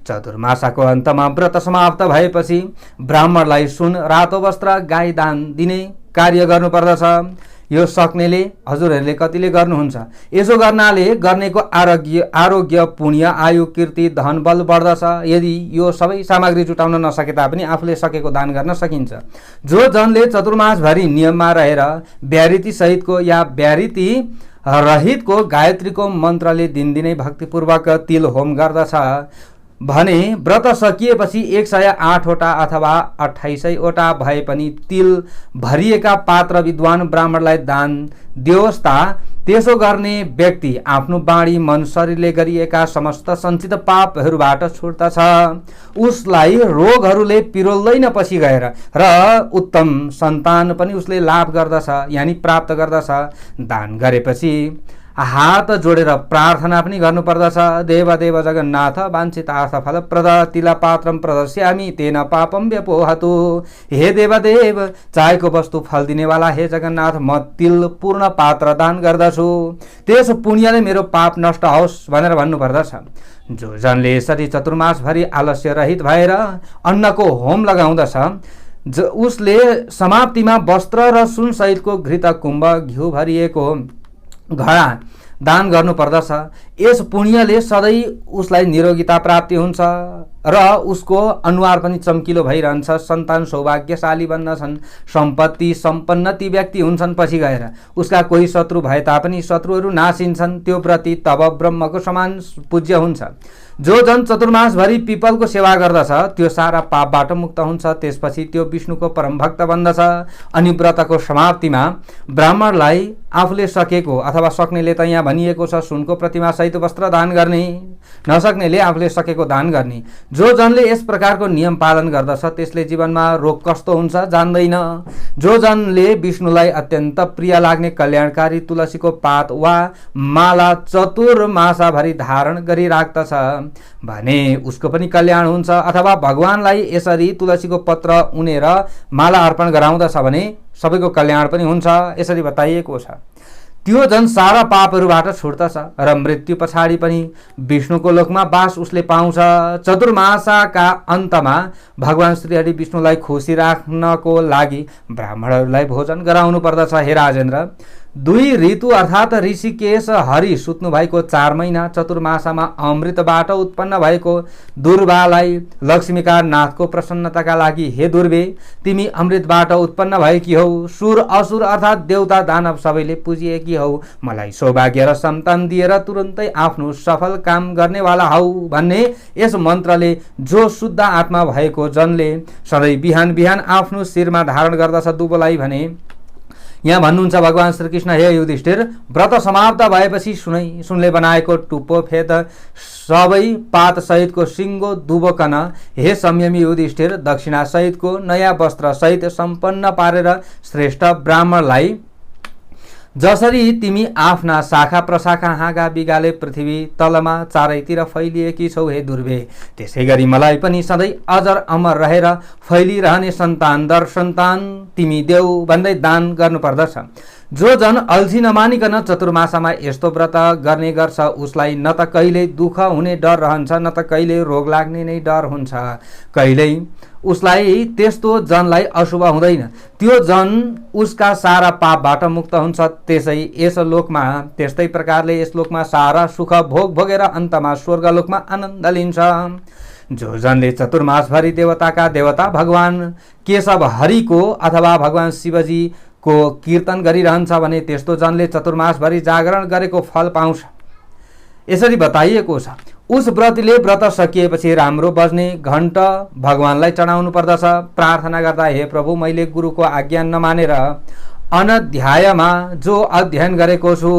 चतुर्मासाको अन्तमा व्रत समाप्त भएपछि ब्राह्मणलाई सुन, रातो वस्त्र, गाई दान दिने कार्य गर्नुपर्दछ। यो सक्नेले हजुरहरूले कतिले गर्नुहुन्छ? यसो गर्नाले गर्नेको आरोग्य, पुण्य, आयु, कीर्ति, धन, बल बढ्दछ। यदि यो सबै सामग्री जुटाउन नसके तापनि आफूले सकेको दान गर्न सकिन्छ। जो जनले चतुर्मासभरि नियममा रहेर ब्यारिती सहितको या ब्यारिती रहितको गायत्रीको मन्त्रले दिनदिनै भक्तिपूर्वक तिल होम गर्दछ भने व्रत सकिएपछि 108वटा अथवा 2800वटा भए पनि तिल भरिएका पात्र विद्वान ब्राह्मणलाई दान दियोस् ता त्यसो गर्ने व्यक्ति आफ्नो बाणी, मन, शरीरले गरिएका समस्त सञ्चित पापहरूबाट छुट्दछ। उसलाई रोगहरूले पिरोल्दैन पछि गएर र उत्तम सन्तान पनि उसले लाभ गर्दछ यानि प्राप्त गर्दछ। दान गरेपछि हात जोडेर प्रार्थना पनि गर्नुपर्दछ। देवदेव जगन्नाथ वाञ्छितार्थ फलप्रद तिलपात्रम प्रदर्श्यामि तेन पापम व्यपोहतु। हे देवदेव, चाहेको वस्तु फल दिनेवाला हे जगन्नाथ, म तिल पूर्ण पात्र दान गर्दछु, त्यस पुण्यले मेरो पाप नष्ट होस् भनेर भन्नुपर्दछ। जो जनले यसरी चतुर्मासभरि आलस्य रहित भएर अन्नको होम लगाउँदछ उसले समाप्तिमा वस्त्र र सुन सहितको घृत, कुम्भ, घिउ भरिएको घडा दान गर्नुपर्दछ। यस पुण्यले सधैँ उसलाई निरोगिता प्राप्ति हुन्छ। र उसको अनुहार पनि चम्किलो भइरहन्छ, सन्तान सौभाग्यशाली बन्दछन्, सम्पत्ति सम्पन्न ती व्यक्ति हुन्छन्। पछि गएर उसका कोही शत्रु भए तापनि शत्रुहरू नासिन्छन्, त्यो व्रती तब ब्रह्मको समान पूज्य हुन्छ। जो जन चतुर्मासभरि पिपलको सेवा गर्दछ त्यो सारा पापबाट मुक्त हुन्छ, त्यसपछि त्यो विष्णुको परम भक्त बन्दछ। अनि व्रतको समाप्तिमा ब्राह्मणलाई आफूले सकेको अथवा सक्नेले त यहाँ भनिएको छ सुनको प्रतिमा सहित वस्त्र दान गर्ने, नसक्नेले आफूले सकेको दान गर्ने। जो जनले यस प्रकारको नियम पालन गर्दछ त्यसले जीवनमा रोग कस्तो हुन्छ जान्दैन। जो जनले विष्णुलाई अत्यन्त प्रिय लाग्ने कल्याणकारी तुलसीको पात वा माला चतुर्मासाभरि धारण गरिराख्दछ भने उसको पनि कल्याण हुन्छ, अथवा भगवानलाई यसरी तुलसीको पत्र उनेर माला अर्पण गराउँदछ भने सबैको कल्याण पनि हुन्छ। यसरी बताइएको छ। त्यो जन सारा पापहरूबाट छुट्दछ र मृत्यु पछाडि पनि विष्णुको लोकमा बास उसले पाउँछ। चतुर्मासाका अन्तमा भगवान श्रीहरि विष्णुलाई खुसी राख्नको लागि ब्राह्मणहरूलाई भोजन गराउनु पर्दछ। हे राजेन्द्र, 2 ऋतु अर्थात् ऋषिकेश हरि सुत्नु भएको 4 महिना चतुर्मासामा अमृतबाट उत्पन्न भएको दुर्वालाई लक्ष्मीका नाथको प्रसन्नताका लागि हे दुर्वे, तिमी अमृतबाट उत्पन्न भएकी हौ, सुर असुर अर्थात् देवता दानव सबैले पुजिएकी हौ, मलाई सौभाग्य र सन्तान दिएर तुरुन्तै आफ्नो सफल काम गर्नेवाला हौ भन्ने यस मन्त्रले जो शुद्ध आत्मा भएको जनले सधैँ बिहान बिहान आफ्नो शिरमा धारण गर्दछ दुबोलाई भने। यहाँ भन्नुहुन्छ भगवान श्रीकृष्ण, हे युधिष्ठिर, व्रत समाप्त भएपछि सुनले बनाएको टुप्पो फेद सबै पात सहितको सिङ्गो दुबोकन हे संयमी युधिष्ठिर दक्षिणा सहितको नयाँ वस्त्र सहित सम्पन्न पारेर श्रेष्ठ ब्राह्मणलाई जसरी तिमी आफ्ना शाखा प्रशाखा हाँगा बिगाले पृथ्वी तलमा चारैतिर फैलिएकी छौ हे दुर्वे, त्यसै गरी मलाई पनि सधैँ अजर अमर रहेर फैलिरहने सन्तान दर सन्तान तिमी देऊ भन्दै दान गर्नुपर्दछ। जो जन अल्छी नमानिकन चतुर्मासामा यस्तो व्रत गर्ने गर्छ उसलाई न त कहिल्यै दुःख हुने डर रहन्छ न त कहिल्यै रोग लाग्ने नै डर हुन्छ। कहिल्यै उसलाई त्यस्तो जनलाई अशुभ हुँदैन, त्यो जन उसका सारा पापबाट मुक्त हुन्छ। त्यसै यस लोकमा त्यस्तै प्रकारले यस लोकमा सारा सुख भोग भोगेर अन्तमा स्वर्गलोकमा आनन्द लिन्छ। जो जनले चतुर्मासभरि देवताका देवता भगवान केशव हरिको अथवा भगवान शिवजी को कीर्तन गरिरहन्छ भने त्यस्तो जनले चतुर्मासभरि जागरण गरेको फल पाउँछ। यसरी बताइएको छ। उस व्रतले व्रत सकिएपछि राम्रो बज्ने घण्ट भगवानलाई चढाउनु पर्दछ, प्रार्थना गर्दा हे प्रभु, मैले गुरुको आज्ञा नमानेर अनध्यायमा जो अध्ययन गरेको छु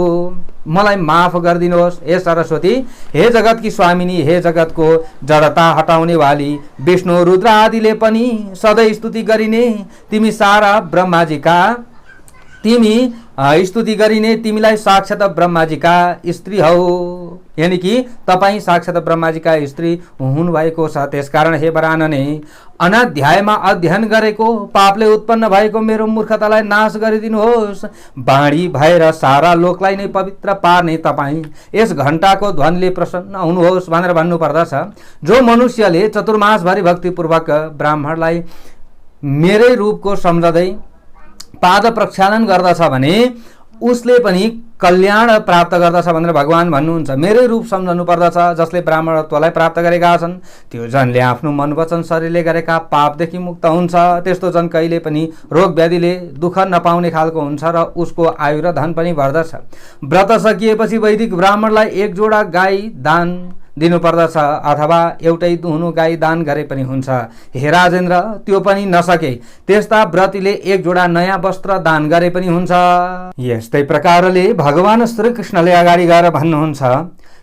मलाई माफ गरिदिनुहोस्। हे सरस्वती, हे जगतकी स्वामिनी, हे जगतको जडता हटाउने वाली विष्णु रुद्र आदिले पनि सधैँ स्तुति गरिने तिमी सारा ब्रह्माजीका स्तुति गरिने तिमीलाई साक्षात ब्रह्माजीका स्त्री हौ, यानी कि तपाईँ साक्षात ब्रह्माजीका स्त्री हुनुभएको छ। त्यसकारण हे वरानने, अनाध्यायमा अध्ययन गरेको पापले उत्पन्न भएको मेरो मूर्खतालाई नाश गरिदिनुहोस्। बाणी भएर सारा लोकलाई नै पवित्र पार्ने तपाईँ यस घण्टाको ध्वनिले प्रसन्न हुनुहोस् भनेर भन्नुपर्दछ। जो मनुष्यले चतुर्मासभरि भक्तिपूर्वक ब्राह्मणलाई मेरै रूपको सम्झँदै पाद प्रक्षालन गर्दछ भने उसले पनि कल्याण प्राप्त गर्दछ भनेर भगवान भन्नुहुन्छ। मेरै रूप सम्झनु पर्दछ। जसले ब्राह्मणत्वलाई प्राप्त गरेका छन् त्यो जनले आफ्नो मन वचन शरीरले गरेका पापदेखि मुक्त हुन्छ। त्यस्तो जन कहिले पनि रोग व्याधिले दुःख नपाउने खालको हुन्छ र उसको आयु र धन पनि बढ्दछ। व्रत सकिएपछि वैदिक ब्राह्मणलाई 1 जोडा गाई दान दिनुपर्दछ अथवा एउटै दुहुनु गाई दान गरे पनि हुन्छ। हे राजेन्द्र, त्यो पनि नसके त्यस्ता व्रतीले 1 जोडा नयाँ वस्त्र दान गरे पनि हुन्छ। यस्तै प्रकारले भगवान श्रीकृष्णले अगाडि गएर भन्नुहुन्छ,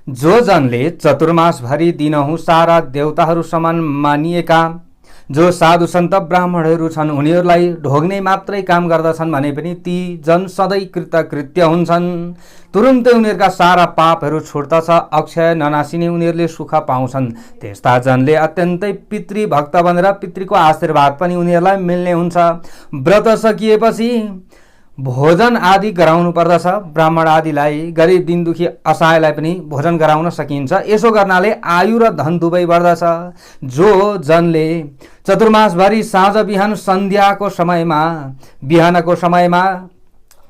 जो जनले चतुर्मासभरि दिनहुँ सारा देवताहरू समान मानिएका जो साधु सन्त ब्राह्मणहरू छन् उनीहरूलाई ढोग्ने मात्रै काम गर्दछन् भने पनि ती जन सधैँ कृतकृत्य हुन्छन्। तुरुन्तै उनीहरूका सारा पापहरू छुट्दछ, अक्षय ननासिने उनीहरूले सुख पाउँछन्। त्यस्ता जनले अत्यन्तै पितृ भक्त बनेर पितृको आशीर्वाद पनि उनीहरूलाई मिल्ने हुन्छ। व्रत सकिएपछि भोजन आदि गराउनु पर्दछ। ब्राह्मण आदिलाई गरिब दिन दुखी असहायलाई पनि भोजन गराउन सकिन्छ। यसो गर्नाले आयु र धन दुवै बढ्दछ। जो जनले चतुर्मासभरि साँझ बिहान सन्ध्याको समयमा बिहानको समयमा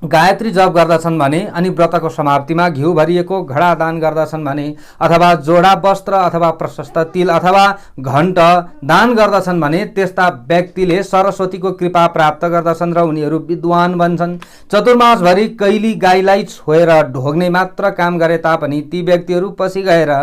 गायत्री जप गर्दछन् भने अनि व्रतको समाप्तिमा घिउ भरिएको घडा दान गर्दछन् भने अथवा जोडा वस्त्र अथवा प्रशस्त तिल अथवा घण्ट दान गर्दछन् भने त्यस्ता व्यक्तिले सरस्वतीको कृपा प्राप्त गर्दछन् र उनीहरू विद्वान बन्छन्। चतुर्मासभरि कैली गाईलाई छोएर ढोग्ने मात्र काम गरे तापनि ती व्यक्तिहरू पछि गएर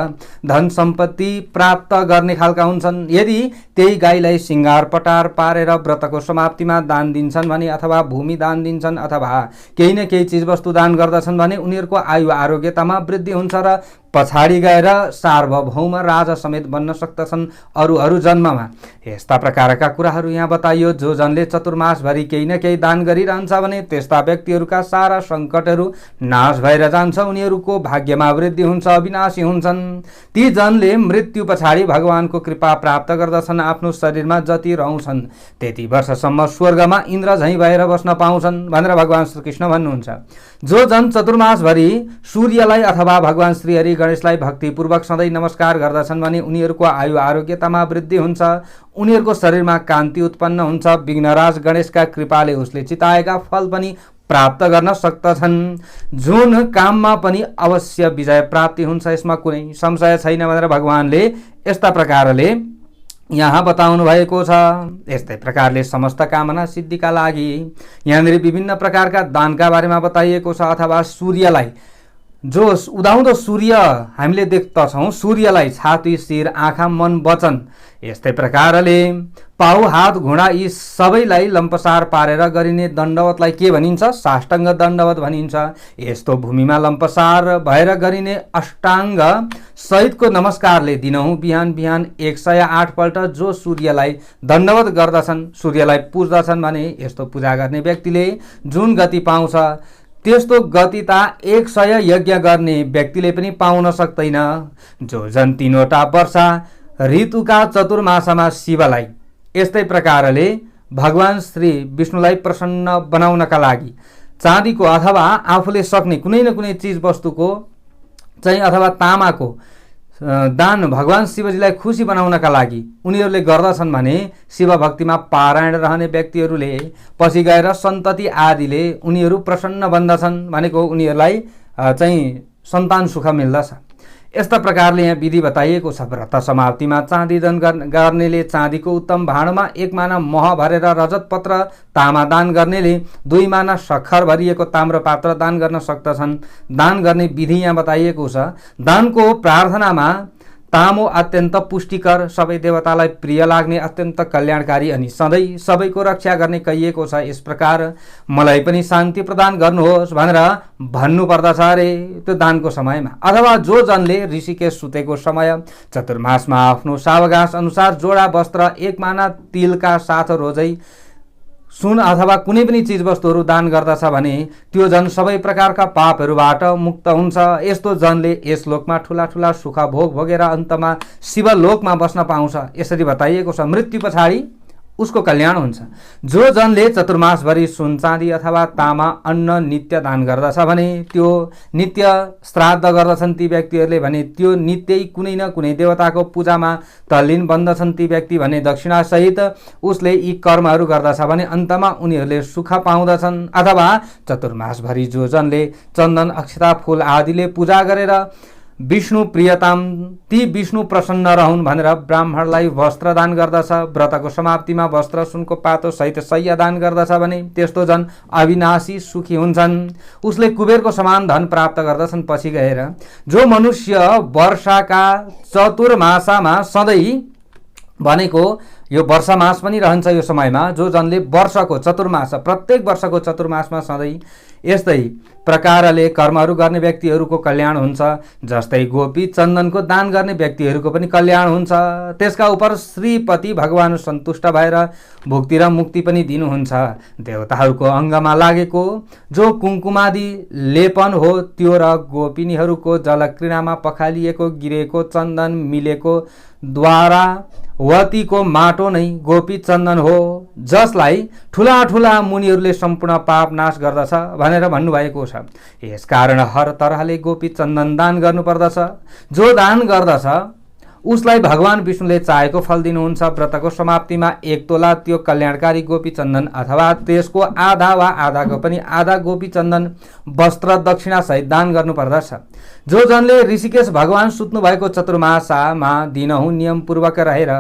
धन सम्पत्ति प्राप्त गर्ने खालका हुन्छन्। यदि त्यही गाईलाई सिंगार पटार पारेर व्रतको समाप्तिमा दान दिन्छन् भने अथवा भूमि दान दिन्छन् अथवा केही न केही चिजवस्तु दान गर्दछन् भने उनीहरूको आयु आरोग्यतामा वृद्धि हुन्छ र पछाडि गएर सार्वभौम राजा समेत बन्न सक्दछन् अरू जन्ममा। यस्ता प्रकारका कुराहरू यहाँ बताइयो। जो जनले चतुर्मासभरि केही न केही दान गरिरहन्छ भने त्यस्ता व्यक्तिहरूका सारा सङ्कटहरू नाश भएर जान्छ, उनीहरूको भाग्यमा वृद्धि हुन्छ, अविनाशी हुन्छन्। ती जनले मृत्यु पछाडि भगवानको कृपा प्राप्त गर्दछन्। आफ्नो शरीरमा जति रहन्छन् त्यति वर्षसम्म स्वर्गमा इन्द्र झैँ भएर बस्न पाउँछन् भनेर भगवान श्रीकृष्ण भन्नुहुन्छ। जो जन चतुर्मासभरि सूर्यलाई अथवा भगवान श्रीहरि गणेशलाई भक्तिपूर्वक सधैँ नमस्कार गर्दछन् भने उनीहरूको आयु आरोग्यतामा वृद्धि हुन्छ, उनीहरूको शरीरमा कान्ति उत्पन्न हुन्छ। विघ्नराज गणेशका कृपाले उसले चिताएका फल पनि प्राप्त गर्न सक्दछन्। जुन काममा पनि अवश्य विजय प्राप्ति हुन्छ, यसमा कुनै संशय छैन भनेर भगवानले यस्ता प्रकारले यहाँ बताउनु भएको छ। यस्तै प्रकारले समस्त कामना सिद्धिका लागि यहाँनिर विभिन्न प्रकारका दानका बारेमा बताइएको छ। अथवा सूर्यलाई, जो उदाउँदो सूर्य हामीले देख्दछौँ, सूर्यलाई छाती शिर आँखा मन वचन यस्तै प्रकारले पाउ हात घुँडा यी सबैलाई लम्पसार पारेर गरिने दण्डवतलाई के भनिन्छ? साष्टाङ्ग दण्डवत भनिन्छ। यस्तो भूमिमा लम्पसार भएर गरिने अष्टाङ्ग सहितको नमस्कारले दिनहुँ बिहान बिहान 108 पल्ट जो सूर्यलाई दण्डवत गर्दछन्, सूर्यलाई पुज्दछन् भने यस्तो पूजा गर्ने व्यक्तिले जुन गति पाउँछ त्यस्तो गति त 100 यज्ञ गर्ने व्यक्तिले पनि पाउन सक्दैन। जो जन 3वटा वर्षा ऋतुका चतुर्मासमा शिवलाई यस्तै प्रकारले भगवान श्री विष्णुलाई प्रसन्न बनाउनका लागि चाँदीको अथवा आफूले सक्ने कुनै न कुनै चिज वस्तुको चाहिँ अथवा तामाको दान भगवान शिवजीलाई खुसी बनाउनका लागि उनीहरूले गर्दछन् भने शिव भक्तिमा पारायण रहने व्यक्तिहरूले पछि गएर सन्तति आदिले उनीहरू प्रसन्न बन्दछन् भनेको उनीहरूलाई चाहिँ सन्तान सुख मिल्दछ। यस्ता प्रकारले यहाँ विधि बताइएको छ। व्रत समाप्तिमा चाँदी दान गर्नेले चाँदीको उत्तम भाँडोमा 1 माना मह भरेर रजत पत्र तामा दान गर्नेले 2 माना सक्खर भरिएको ताम्र पात्र दान गर्न सक्दछन्। दान गर्ने विधि यहाँ बताइएको छ। दानको प्रार्थनामा तामो अत्यन्त पुष्टिकर, सबै देवतालाई प्रिय लाग्ने, अत्यन्त कल्याणकारी अनि सधैँ सबैको रक्षा गर्ने कहिएको छ। यस प्रकार मलाई पनि शान्ति प्रदान गर्नुहोस् भनेर भन्नुपर्दछ अरे त्यो दानको समयमा। अथवा जो जनले ऋषिकेश सुतेको समय चतुर्मासमा आफ्नो सावगास अनुसार जोडा वस्त्र 1 माना तिलका साथ रोजै सुन अथवा कुनै पनि चिज वस्तुहरू दान गर्दछ भने त्यो जन सबै प्रकारका पापहरूबाट मुक्त हुन्छ। यस्तो जनले यस लोकमा ठुला ठुला सुख भोग भोगेर अन्तमा शिवलोकमा बस्न पाउँछ। यसरी बताइएको छ। मृत्यु पछाडि उसको कल्याण हुन्छ। जो जनले चतुर्मासभरि सुन चाँदी अथवा तामा अन्न नित्य दान गर्दछ भने त्यो नित्य श्राद्ध गर्दछन् ती व्यक्तिहरूले भने त्यो नित्यै कुनै न कुनै देवताको पूजामा तल्लीन बन्दछन् ती व्यक्ति भने दक्षिणासहित उसले यी कर्महरू गर्दछ भने अन्तमा उनीहरूले सुख पाउँदछन्। अथवा चतुर्मासभरि जो जनले चन्दन अक्षता फूल आदिले पूजा गरेर विष्णु प्रियताम ती विष्णु प्रसन्न रहन् भनेर ब्राह्मणलाई वस्त्र दान गर्दछ, व्रतको समाप्तिमा वस्त्र सुनको पातो सहित शय्या दान गर्दछ भने त्यस्तो जन अविनाशी सुखी हुन्छन्। उसले कुबेरको समान धन प्राप्त गर्दछन् पछि गएर। जो मनुष्य वर्षाका चतुर्मासमा सधैँ भनेको यो वर्षा मास पनि रहन्छ यो समयमा, जो जनले वर्षको चतुर्मास प्रत्येक वर्षको चतुर्मासमा सधैँ यस्तै प्रकारले कर्महरू गर्ने व्यक्तिहरूको कल्याण हुन्छ। जस्तै गोपी चन्दनको दान गर्ने व्यक्तिहरूको पनि कल्याण हुन्छ। त्यसका उपर श्रीपति भगवान सन्तुष्ट भएर भुक्ति र मुक्ति पनि दिनुहुन्छ। देवताहरूको अङ्गमा लागेको जो कुङ्कुमादि लेपन हो त्यो र गोपिनीहरूको जलक्रीडामा पखालिएको गिरेको चन्दन मिलेको द्वारा वतीको माटो नै गोपी चन्दन हो, जसलाई ठुला ठुला मुनिहरूले सम्पूर्ण पाप नाश गर्दछ भनेर भन्नुभएको छ। यसकारण हर तरहले गोपी चन्दन दान गर्नुपर्दछ। जो दान गर्दछ उसलाई भगवान विष्णुले चाहेको फल दिनुहुन्छ। व्रतको समाप्तिमा 1 तोला त्यो कल्याणकारी गोपी चन्दन अथवा त्यसको आधा वा आधाको पनि आधा गोपी चन्दन वस्त्र दक्षिणा सहित दान गर्नुपर्दछ। जो जनले ऋषिकेश भगवान सुत्नु भएको चतुर्मासामा दिनहुँ नियमपूर्वक रहेर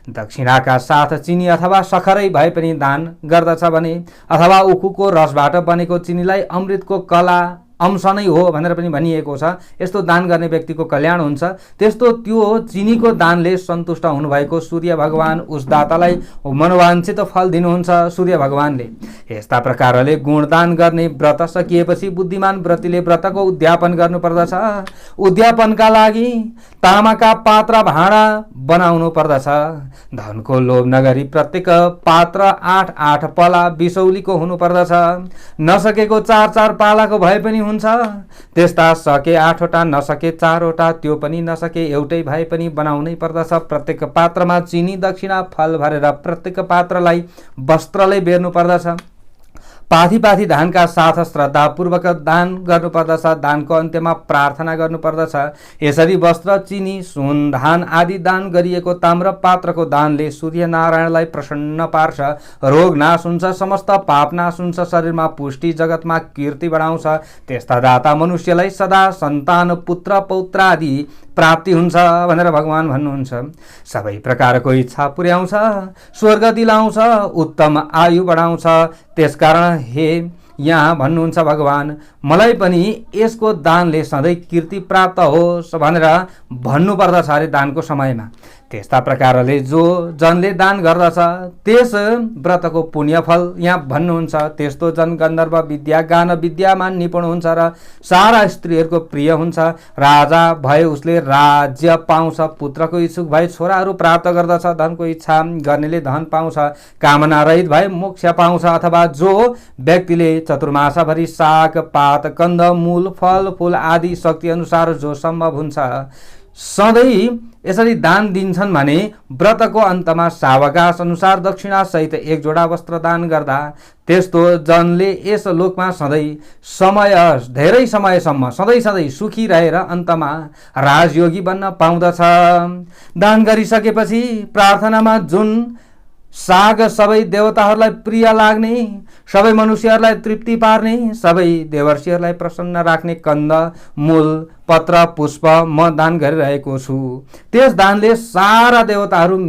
दक्षिणाका साथ चिनी अथवा सखरै भए पनि दान गर्दछ भने, अथवा उखुको रसबाट बनेको चिनीलाई अमृतको कला अंश नै हो भनेर पनि भनिएको छ, यस्तो दान गर्ने व्यक्तिको कल्याण हुन्छ। त्यस्तो त्यो चिनीको दानले सन्तुष्ट हुनुभएको सूर्य भगवान उस दातालाई मनोवाञ्छित फल दिनुहुन्छ। सूर्य भगवानले यस्ता प्रकारले गुणदान गर्ने व्रत सकिएपछि बुद्धिमान व्रतीले व्रतको उद्यापन गर्नुपर्दछ। उद्यापनका लागि तामाका पात्र भाँडा बनाउनु पर्दछ। धनको लोभ नगरी प्रत्येक पात्र 8-8 पला बिसौलीको हुनुपर्दछ। नसकेको 4-4 पालाको भए पनि हुन्छ। त्यस्ता सके 8 वटा, नसके 4 वटा, त्यो पनि नसके एउटै भए पनि बनाउनै पर्दछ। प्रत्येक पात्रमा चिनी दक्षिणा फल भरेर प्रत्येक पात्रलाई वस्त्रले बेर्नु पर्दछ। पाथी पाथी धानका साथ श्रद्धापूर्वक दान गर्नुपर्दछ। दानको अन्त्यमा प्रार्थना गर्नुपर्दछ। यसरी वस्त्र, चिनी, सुन, धान आदि दान गरिएको ताम्र पात्रको दानले सूर्यनारायणलाई प्रसन्न पार्छ। रोग नाश हुन्छ, समस्त पाप नाश हुन्छ, शरीरमा पुष्टि, जगतमा कीर्ति बढाउँछ। त्यस्ता दाता मनुष्यलाई सदा सन्तान, पुत्र, पौत्र आदि प्राप्ति हुन्छ भनेर भगवान भन्नुहुन्छ। सबै प्रकारको इच्छा पुर्याउँछ, स्वर्ग दिलाउँछ, उत्तम आयु बढाउँछ। त्यसकारण हे यहाँ भन्नुहुन्छ भगवान, मलाई पनि यसको दानले सधैँ कीर्ति प्राप्त होस् भनेर भन्नुपर्दछ अरे दानको समयमा। त्यस्ता प्रकारले जो जनले दान गर्दछ त्यस व्रतको पुण्यफल यहाँ भन्नुहुन्छ। त्यस्तो जन गन्धर्व विद्या, गान विद्यामा निपुण हुन्छ र सारा स्त्रीहरूको प्रिय हुन्छ। राजा भए उसले राज्य पाउँछ, पुत्रको इच्छुक भए छोराहरू प्राप्त गर्दछ, धनको इच्छा गर्नेले धन पाउँछ, कामना रहित भए मोक्ष पाउँछ। अथवा जो व्यक्तिले चतुर्मासाभरि साग, पात, कंद, मूल, फल, फूल आदि शक्ति अनुसार जो सम्भव हुन्छ सधैँ यसरी दान दिन्छन् भने व्रतको अन्तमा सावकाश अनुसार दक्षिणा सहित 1 जोडा वस्त्र दान गर्दा त्यस्तो जनले यस लोकमा धेरै समयसम्म सधैँ सुखी रहेर अन्तमा राजयोगी बन्न पाउँदछ। दान गरिसकेपछि प्रार्थनामा जुन साग सबै देवताहरूलाई प्रिय लाग्ने, सबै मनुष्यहरूलाई तृप्ति पार्ने, सबै देवर्षिहरूलाई प्रसन्न राख्ने कंद, मूल, पत्र, पुष्प म दान गरिरहेको छु। त्यस दानले सारा देवताहरूले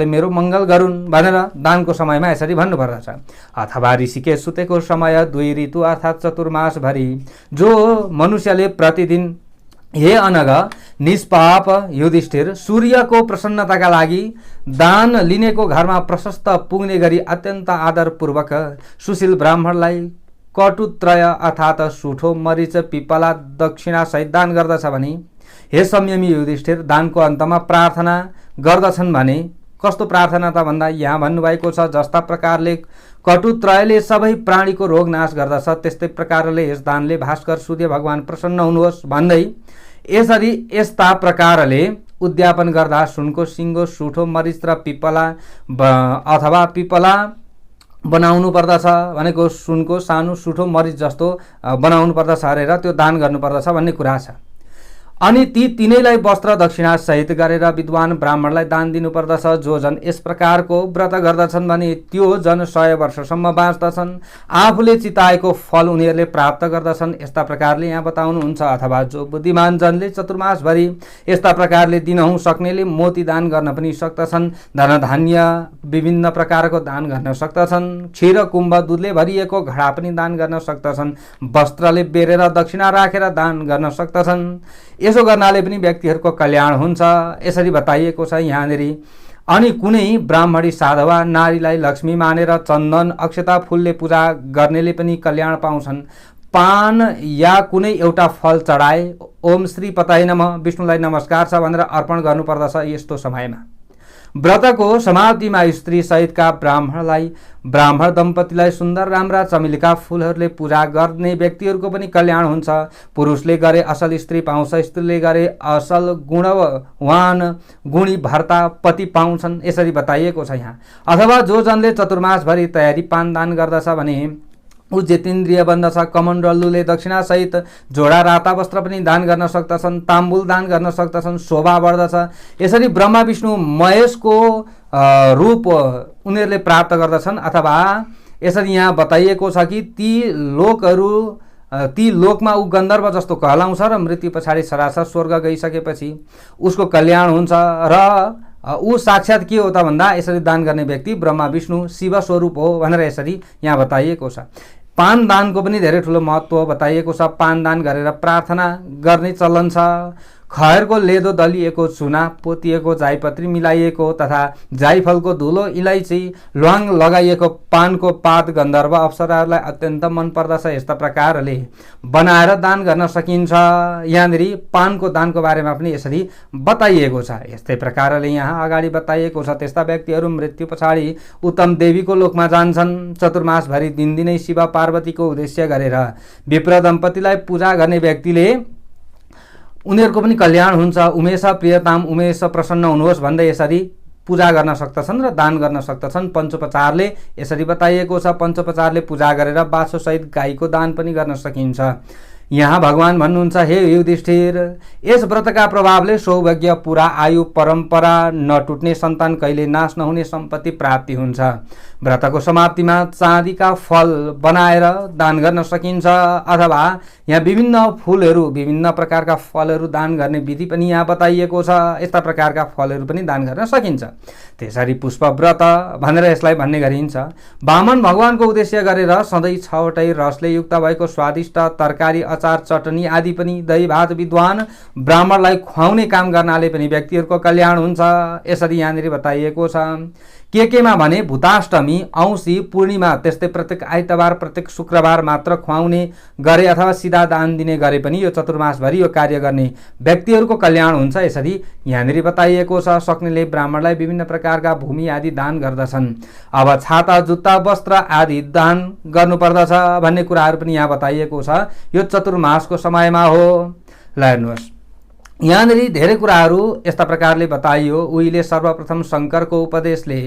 मेरो मङ्गल गरून् भनेर दानको समयमा यसरी भन्नुपर्दछ। अथवा ऋषिकेश सुतेको समय 2 ऋतु अर्थात् चतुर्मासभरि जो मनुष्यले प्रतिदिन हे अनग निष्पाप युधिष्ठिर, सूर्यको प्रसन्नताका लागि दान लिनेको घरमा प्रशस्त पुग्ने गरी अत्यन्त आदरपूर्वक सुशील ब्राह्मणलाई कटुत्रय अर्थात् सुठो, मरिच, पिपला दक्षिणा सहित दान गर्दछ भने, हे संयमी युधिष्ठिर, दानको अन्तमा प्रार्थना गर्दछन् भने कस्तो प्रार्थना त भन्दा यहाँ भन्नुभएको छ, जस्ता प्रकारले कटुत्रयले सबै प्राणीको रोग नाश गर्दछ त्यस्तै प्रकारले यस दानले भास्कर सूर्य भगवान प्रसन्न हुनुहोस् भन्दै यसरी यस्ता प्रकारले उद्यापन गर्दा सुनको सिङ्गो, सुठो, मरिच र पिपला अथवा पिपला बनाउनु पर्दछ भनेको सुनको सानो सुठो मरिच जस्तो बनाउनु पर्दछ अरे र त्यो दान गर्नुपर्दछ भन्ने कुरा छ। अनि ती तीनैलाई वस्त्र दक्षिणा सहित गरेर विद्वान ब्राह्मणलाई दान दिनुपर्दछ। जो जन यस प्रकारको व्रत गर्दछन् भने त्यो जन 100 वर्षसम्म बाँच्दछन्, आफूले चिताएको फल उनीहरूले प्राप्त गर्दछन्। यस्ता प्रकारले यहाँ बताउनुहुन्छ। अथवा जो बुद्धिमान जनले चतुर्मासभरि यस्ता प्रकारले दिनहुँ सक्नेले मोती दान गर्न पनि सक्दछन्, धन धान्य विभिन्न प्रकारको दान गर्न सक्दछन्, क्षीर कुम्भ दुधले भरिएको घडा पनि दान गर्न सक्दछन्, वस्त्रले बेरेर दक्षिणा राखेर दान गर्न सक्दछन्। यसो गर्नाले पनि व्यक्तिहरूको कल्याण हुन्छ यसरी बताइएको छ यहाँनिर। अनि कुनै ब्राह्मणी साधवा नारीलाई लक्ष्मी मानेर चन्दन अक्षता फूलले पूजा गर्नेले पनि कल्याण पाउँछन्। पान या कुनै एउटा फल चढाए ओम श्री पताय नमः, विष्णुलाई नमस्कार छ भनेर अर्पण गर्नुपर्दछ। यस्तो समयमा व्रतको समाप्तिमा स्त्री सहितका ब्राह्मण दम्पतिलाई सुन्दर राम्रा चमेलीका फूलहरूले पूजा गर्ने व्यक्तिहरूको पनि कल्याण हुन्छ। पुरुषले गरे असल स्त्री पाउँछ, स्त्रीले गरे असल गुणवान गुणी भर्ता पति पाउँछन् यसरी बताइएको छ यहाँ। अथवा जो जनले चतुर्मासभरि तयारी पान दान गर्दछ भने ऊ जितेन्द्रिय बन्दछ। कमण्डलुले दक्षिणासहित जोडा राता वस्त्र पनि दान गर्न सक्दछन्, ताम्बुल दान गर्न सक्दछन्, शोभा बढ्दछ। यसरी ब्रह्मा विष्णु महेशको रूप उनीहरूले प्राप्त गर्दछन्। अथवा यसरी यहाँ बताइएको छ कि ती लोकमा ऊ गन्धर्व जस्तो कहलाउँछ र मृत्यु पछाडि सरासर स्वर्ग गइसकेपछि उसको कल्याण हुन्छ। र ऊ साक्षात् के हो त भन्दा यसरी दान गर्ने व्यक्ति ब्रह्मा विष्णु शिव स्वरूप हो भनेर यसरी यहाँ बताइएको छ। पान दानको पनि धेरै ठुलो महत्त्व बताइएको छ। पान दान गरेर प्रार्थना गर्ने चलन छ। खयरको लेदो दलिएको चुना, पोतिएको जाइपत्री मिलाइएको तथा जाइफलको धुलो, इलाइची, ल्वाङ लगाइएको पानको पात गन्धर्व अप्सराहरूलाई अत्यन्त मन पर्दछ। यस्ता प्रकारले बनाएर दान गर्न सकिन्छ। यहाँनिर पानको दानको बारेमा पनि यसरी बताइएको छ। यस्तै प्रकारले यहाँ अगाडि बताइएको छ त्यस्ता व्यक्तिहरू मृत्यु पछाडि उत्तम देवीको लोकमा जान्छन्। चतुर्मासभरि दिनदिनै शिव पार्वतीको उद्देश्य गरेर विप्र दम्पतिलाई पूजा गर्ने व्यक्तिले उनीहरूको पनि कल्याण हुन्छ। उमेश प्रियताम, उमेश प्रसन्न हुनुहोस् भन्दै यसरी पूजा गर्न सक्दछन् र दान गर्न सक्दछन्। पञ्चोपचारले यसरी बताइएको छ। पञ्चोपचारले पूजा गरेर बाछोसहित गाईको दान पनि गर्न सकिन्छ। यहाँ भगवान भन्नुहुन्छ, हे युधिष्ठिर, यस व्रतका प्रभावले सौभाग्य, पुरा आयु, परम्परा नटुट्ने सन्तान, कहिले नाश नहुने सम्पत्ति प्राप्ति हुन्छ। व्रतको समाप्तिमा चाँदीका फल बनाएर दान गर्न सकिन्छ। अथवा यहाँ विभिन्न फुलहरू, विभिन्न प्रकारका फलहरू दान गर्ने विधि पनि यहाँ बताइएको छ। यस्ता प्रकारका फलहरू पनि दान गर्न सकिन्छ। त्यसरी पुष्प व्रत भनेर यसलाई भन्ने गरिन्छ। वामन भगवानको उद्देश्य गरेर सधैँ 6वटै रसले युक्त भएको स्वादिष्ट तरकारी, अचार, चटनी आदि पनि दही भात विद्वान ब्राह्मणलाई खुवाउने काम गर्नाले पनि व्यक्तिहरूको कल्याण हुन्छ। यसरी यहाँनिर बताइएको छ। केमा भने भूताष्टमी, औँसी, पूर्णिमा, त्यस्तै प्रत्येक आइतबार, प्रत्येक शुक्रबार मात्र खुवाउने गरे अथवा सिधा दान दिने गरे पनि यो चतुर्मासभरि यो कार्य गर्ने व्यक्तिहरूको कल्याण हुन्छ। यसरी यहाँनिर बताइएको छ। सक्नेले ब्राह्मणलाई विभिन्न प्रकारका भूमि आदि दान गर्दछन्। अब छाता, जुत्ता, वस्त्र आदि दान गर्नुपर्दछ भन्ने कुराहरू पनि यहाँ बताइएको छ। यो चतुर्मासको समयमा हो। ल हेर्नुहोस्, यहाँनिर धेरै कुराहरू यस्ता प्रकारले बताइयो। उहिले सर्वप्रथम शङ्करको उपदेशले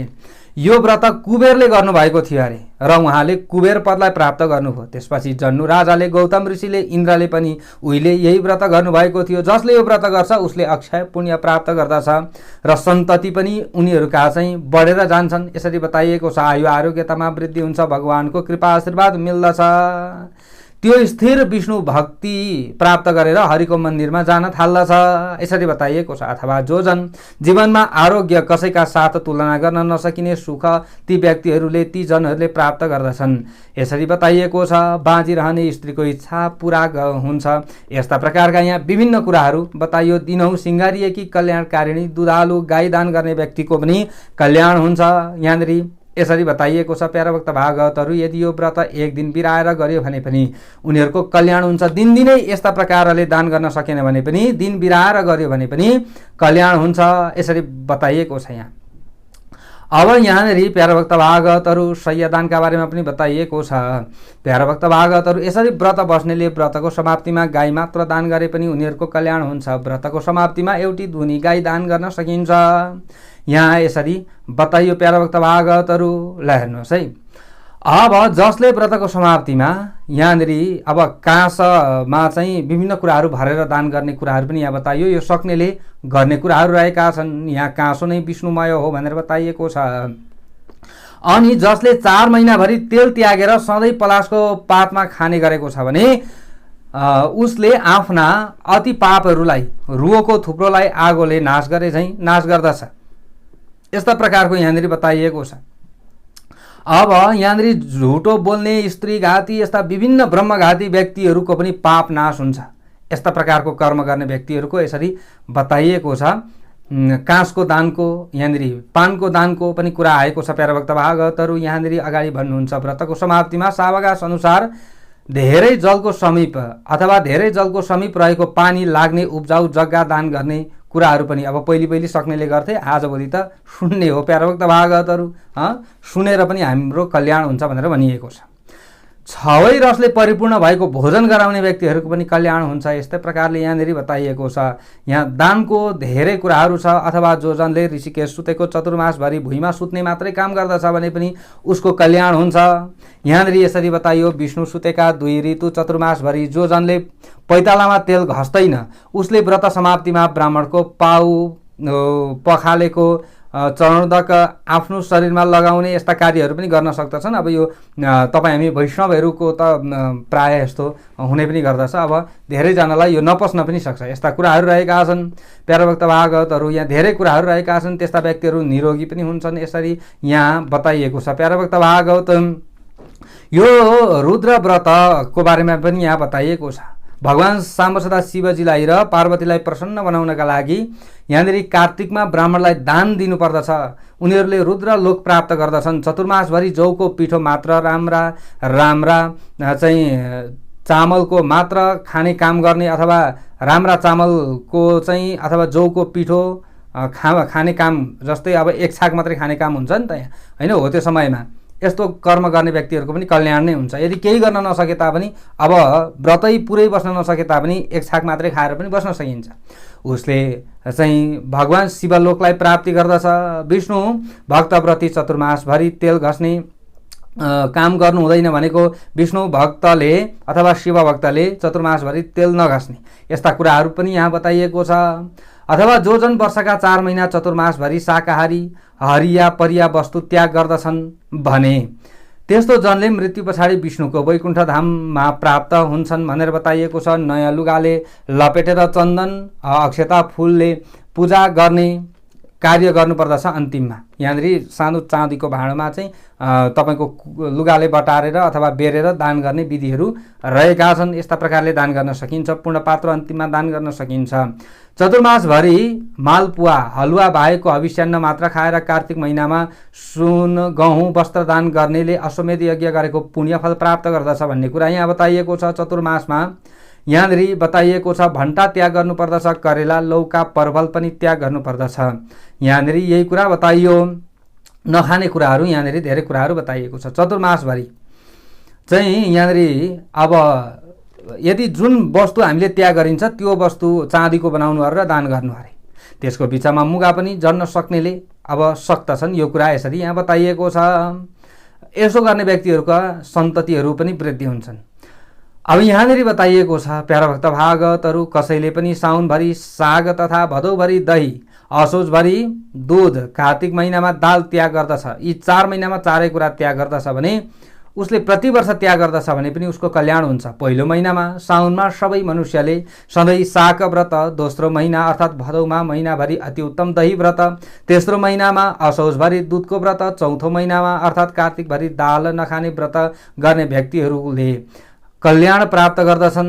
यो व्रत कुबेरले गर्नुभएको थियो अरे र उहाँले कुबेर पदलाई प्राप्त गर्नुभयो। त्यसपछि जन्नु राजाले, गौतम ऋषिले, इन्द्रले पनि उहिले यही व्रत गर्नुभएको थियो। जसले यो व्रत गर्छ उसले अक्षय पुण्य प्राप्त गर्दछ र सन्तति पनि उनीहरूका चाहिँ बढेर जान्छन्। यसरी बताइएको छ। आयु आरोग्यतामा वृद्धि हुन्छ, भगवानको कृपा आशीर्वाद मिल्दछ। त्यो स्थिर विष्णु भक्ति प्राप्त गरेर हरिको मन्दिरमा जान थाल्दछ। यसरी बताइएको छ। अथवा जो जन जीवनमा आरोग्य कसैका साथ तुलना गर्न नसकिने सुख ती व्यक्तिहरूले, ती जनहरूले प्राप्त गर्दछन्। यसरी बताइएको छ। बाँचिरहने स्त्रीको इच्छा पुरा हुन्छ। यस्ता प्रकारका यहाँ विभिन्न कुराहरू बताइयो। दिनहुँ सिँगारिएकी कल्याणकारिणी दुधालु गाई दान गर्ने व्यक्तिको पनि कल्याण हुन्छ। यहाँनिर यसरी बताइएको छ। प्यारा भक्त भागवतहरू, यदि यो व्रत एक दिन बिराएर गर्यो भने पनि उनीहरूको कल्याण हुन्छ। दिनदिनै यस्ता प्रकारले दान गर्न सकेन भने पनि, दिन बिराएर गर्यो भने पनि कल्याण हुन्छ। यसरी बताइएको छ यहाँ। अब यहाँनिर प्यारा भक्त भागवतहरू शय्यादानका बारेमा पनि बताइएको छ। प्यारा भक्त भागवतहरू, यसरी व्रत बस्नेले व्रतको समाप्तिमा गाई मात्र दान गरे पनि उनीहरूको कल्याण हुन्छ। व्रतको समाप्तिमा एउटी धुनी गाई दान गर्न सकिन्छ। यहाँ यसरी बताइयो प्यारा भक्त भागवतहरू। ल हेर्नुहोस् है। अब जसले व्रतको समाप्तिमा यहाँनिर अब काँसमा चाहिँ विभिन्न कुराहरू भरेर दान गर्ने कुराहरू पनि यहाँ बताइयो। यो सक्नेले गर्ने कुराहरू रहेका छन्। यहाँ काँसो नै विष्णुमय हो भनेर बताइएको छ। अनि जसले 4 महिनाभरि तेल त्यागेर सधैँ पलासको पातमा खाने गरेको छ भने उसले आफ्ना अति पापहरूलाई, रुखको थुप्रोलाई आगोले नाश गरे झैँ नाश गर्दछ। यस्ता प्रकारको यहाँनिर बताइएको छ। अब यहाँनिर झुटो बोल्ने, स्त्रीघाती, यस्ता विभिन्न ब्रह्मघाती व्यक्तिहरूको पनि पाप नाश हुन्छ। यस्ता प्रकारको कर्म गर्ने व्यक्तिहरूको यसरी बताइएको छ। काँसको दानको, यहाँनिर पानको दानको पनि कुरा आएको छ। प्यारा भक्त भागवतहरू यहाँनिर अगाडि भन्नुहुन्छ। व्रतको समाप्तिमा सावकाश अनुसार धेरै जलको समीप अथवा धेरै जलको समीप रहेको पानी लाग्ने उब्जाउ जग्गा दान गर्ने कुराहरू पनि अब पहिले सक्नेले गर्थे, आजभोलि त सुन्ने हो। प्यारा भक्त भागवतहरू सुनेर पनि हाम्रो कल्याण हुन्छ भनेर भनिएको छ। छवै रसले परिपूर्ण भएको भोजन गराउने व्यक्तिहरूको पनि कल्याण हुन्छ। यस्तै प्रकारले यहाँनिर बताइएको छ। यहाँ दानको धेरै कुराहरू छ। अथवा जो जनले ऋषिकेश सुतेको चतुर्मासभरि भुइँमा सुत्ने मात्रै काम गर्दछ भने पनि उसको कल्याण हुन्छ। यहाँनिर यसरी बताइयो, विष्णु सुतेका 2 ऋतु चतुर्मासभरि जो जनले पैतालामा तेल घस्दैन उसले व्रत समाप्तिमा ब्राह्मणको पाउ पखालेको चरणोदक आफ्नो शरीरमा लगाउने यस्ता कार्यहरू पनि गर्न सक्दछन्। अब यो तपाईँ हामी वैष्णवहरूको त प्रायः यस्तो हुने पनि गर्दछ। अब धेरैजनालाई यो नपस्न पनि सक्छ। यस्ता कुराहरू रहेका छन्। प्यारोभक्त भागवतहरू यहाँ धेरै कुराहरू रहेका छन्। त्यस्ता व्यक्तिहरू निरोगी पनि हुन्छन्। यसरी यहाँ बताइएको छ। प्यारोभक्त भागवत यो रुद्र व्रतको बारेमा पनि यहाँ बताइएको छ। भगवान साम्ब सदा शिवजीलाई र पार्वतीलाई प्रसन्न बनाउनका लागि यहाँनिर कार्तिकमा ब्राह्मणलाई दान दिनुपर्दछ। उनीहरूले रुद्र लोक प्राप्त गर्दछन्। चतुर्मासभरि जौको पिठो मात्र राम्रा चाहिँ चामलको मात्र खाने काम गर्ने अथवा राम्रा चामलको चाहिँ अथवा जौको पिठो खाने काम, जस्तै अब 1 छाक मात्रै खाने काम हुन्छ नि त यहाँ, होइन? हो त्यो समयमा यस्तो कर्म गर्ने व्यक्तिहरूको पनि कल्याण नै हुन्छ। यदि केही गर्न नसके तापनि, अब व्रतै पुरै बस्न नसके तापनि 1 छाक मात्रै खाएर पनि बस्न सकिन्छ। उसले चाहिँ भगवान शिवलोकलाई प्राप्ति गर्दछ। विष्णु भक्तव्रती चतुर्मासभरि तेल घस्ने काम गर्नु हुँदैन भनेको विष्णु भक्तले अथवा शिव भक्तले चतुर्मासभरि तेल नघस्ने यस्ता कुराहरू पनि यहाँ बताइएको छ। अथवा जो जन वर्षका 4 महिना चतुर्मासभरि शाकाहारी हरिया परिया वस्तु त्याग गर्दछन् भने त्यस्तो जनले मृत्यु पछाडि विष्णुको वैकुण्ठ धाममा प्राप्त हुन्छन् भनेर बताइएको छ। नयाँ लुगाले लपेटेर चन्दन अक्षता फुलले पूजा गर्ने कार्य गर्नुपर्दछ। अन्तिममा यहाँनिर सानो चाँदीको भाँडोमा चाहिँ तपाईँको लुगाले बटारेर अथवा बेरेर दान गर्ने विधिहरू रहेका छन्। यस्ता प्रकारले दान गर्न सकिन्छ। पूर्णपात्र अन्तिममा दान गर्न सकिन्छ। चतुर्मासभरि मालपुवा हलुवा बाहेकको हविष्यान्न मात्र खाएर कार्तिक महिनामा सुन गहुँ वस्त्र दान गर्नेले अश्वमेध यज्ञ गरेको पुण्यफल प्राप्त गर्दछ भन्ने कुरा यहाँ बताइएको छ। चतुर्मासमा यहाँनिर बताइएको छ भण्टा त्याग गर्नुपर्दछ। करेला लौका परवल पनि त्याग गर्नुपर्दछ। यहाँनिर यही कुरा बताइयो। नखाने कुराहरू यहाँनिर धेरै कुराहरू बताइएको छ। चतुर्मासभरि चाहिँ यहाँनिर अब यदि जुन वस्तु हामीले त्याग गरिन्छ त्यो वस्तु चाँदीको बनाउनु अरे र दान गर्नु अरे। त्यसको बिचमा मुगा पनि जड्न सक्नेले अब सक्दछन्। यो कुरा यसरी यहाँ बताइएको छ। यसो गर्ने व्यक्तिहरूका सन्ततिहरू पनि वृद्धि हुन्छन्। अब यहाँनिर बताइएको छ प्यारोभक्त भागवतहरू, कसैले पनि साउनभरि साग तथा भदौभरि दही, असोजभरि दूध, कार्तिक महिनामा दाल त्याग गर्दछ। यी 4 महिनामा 4 कुरा त्याग गर्दछ भने उसले प्रतिवर्ष त्याग गर्दछ भने पनि उसको कल्याण हुन्छ। पहिलो महिनामा साउनमा सबै मनुष्यले सधैँ शाक व्रत, दोस्रो महिना अर्थात् भदौमा महिनाभरि अति उत्तम दही व्रत, तेस्रो महिनामा असोजभरि दुधको व्रत, चौथो महिनामा अर्थात् कार्तिकभरि दाल नखाने व्रत गर्ने व्यक्तिहरूले कल्याण प्राप्त गर्दछन्।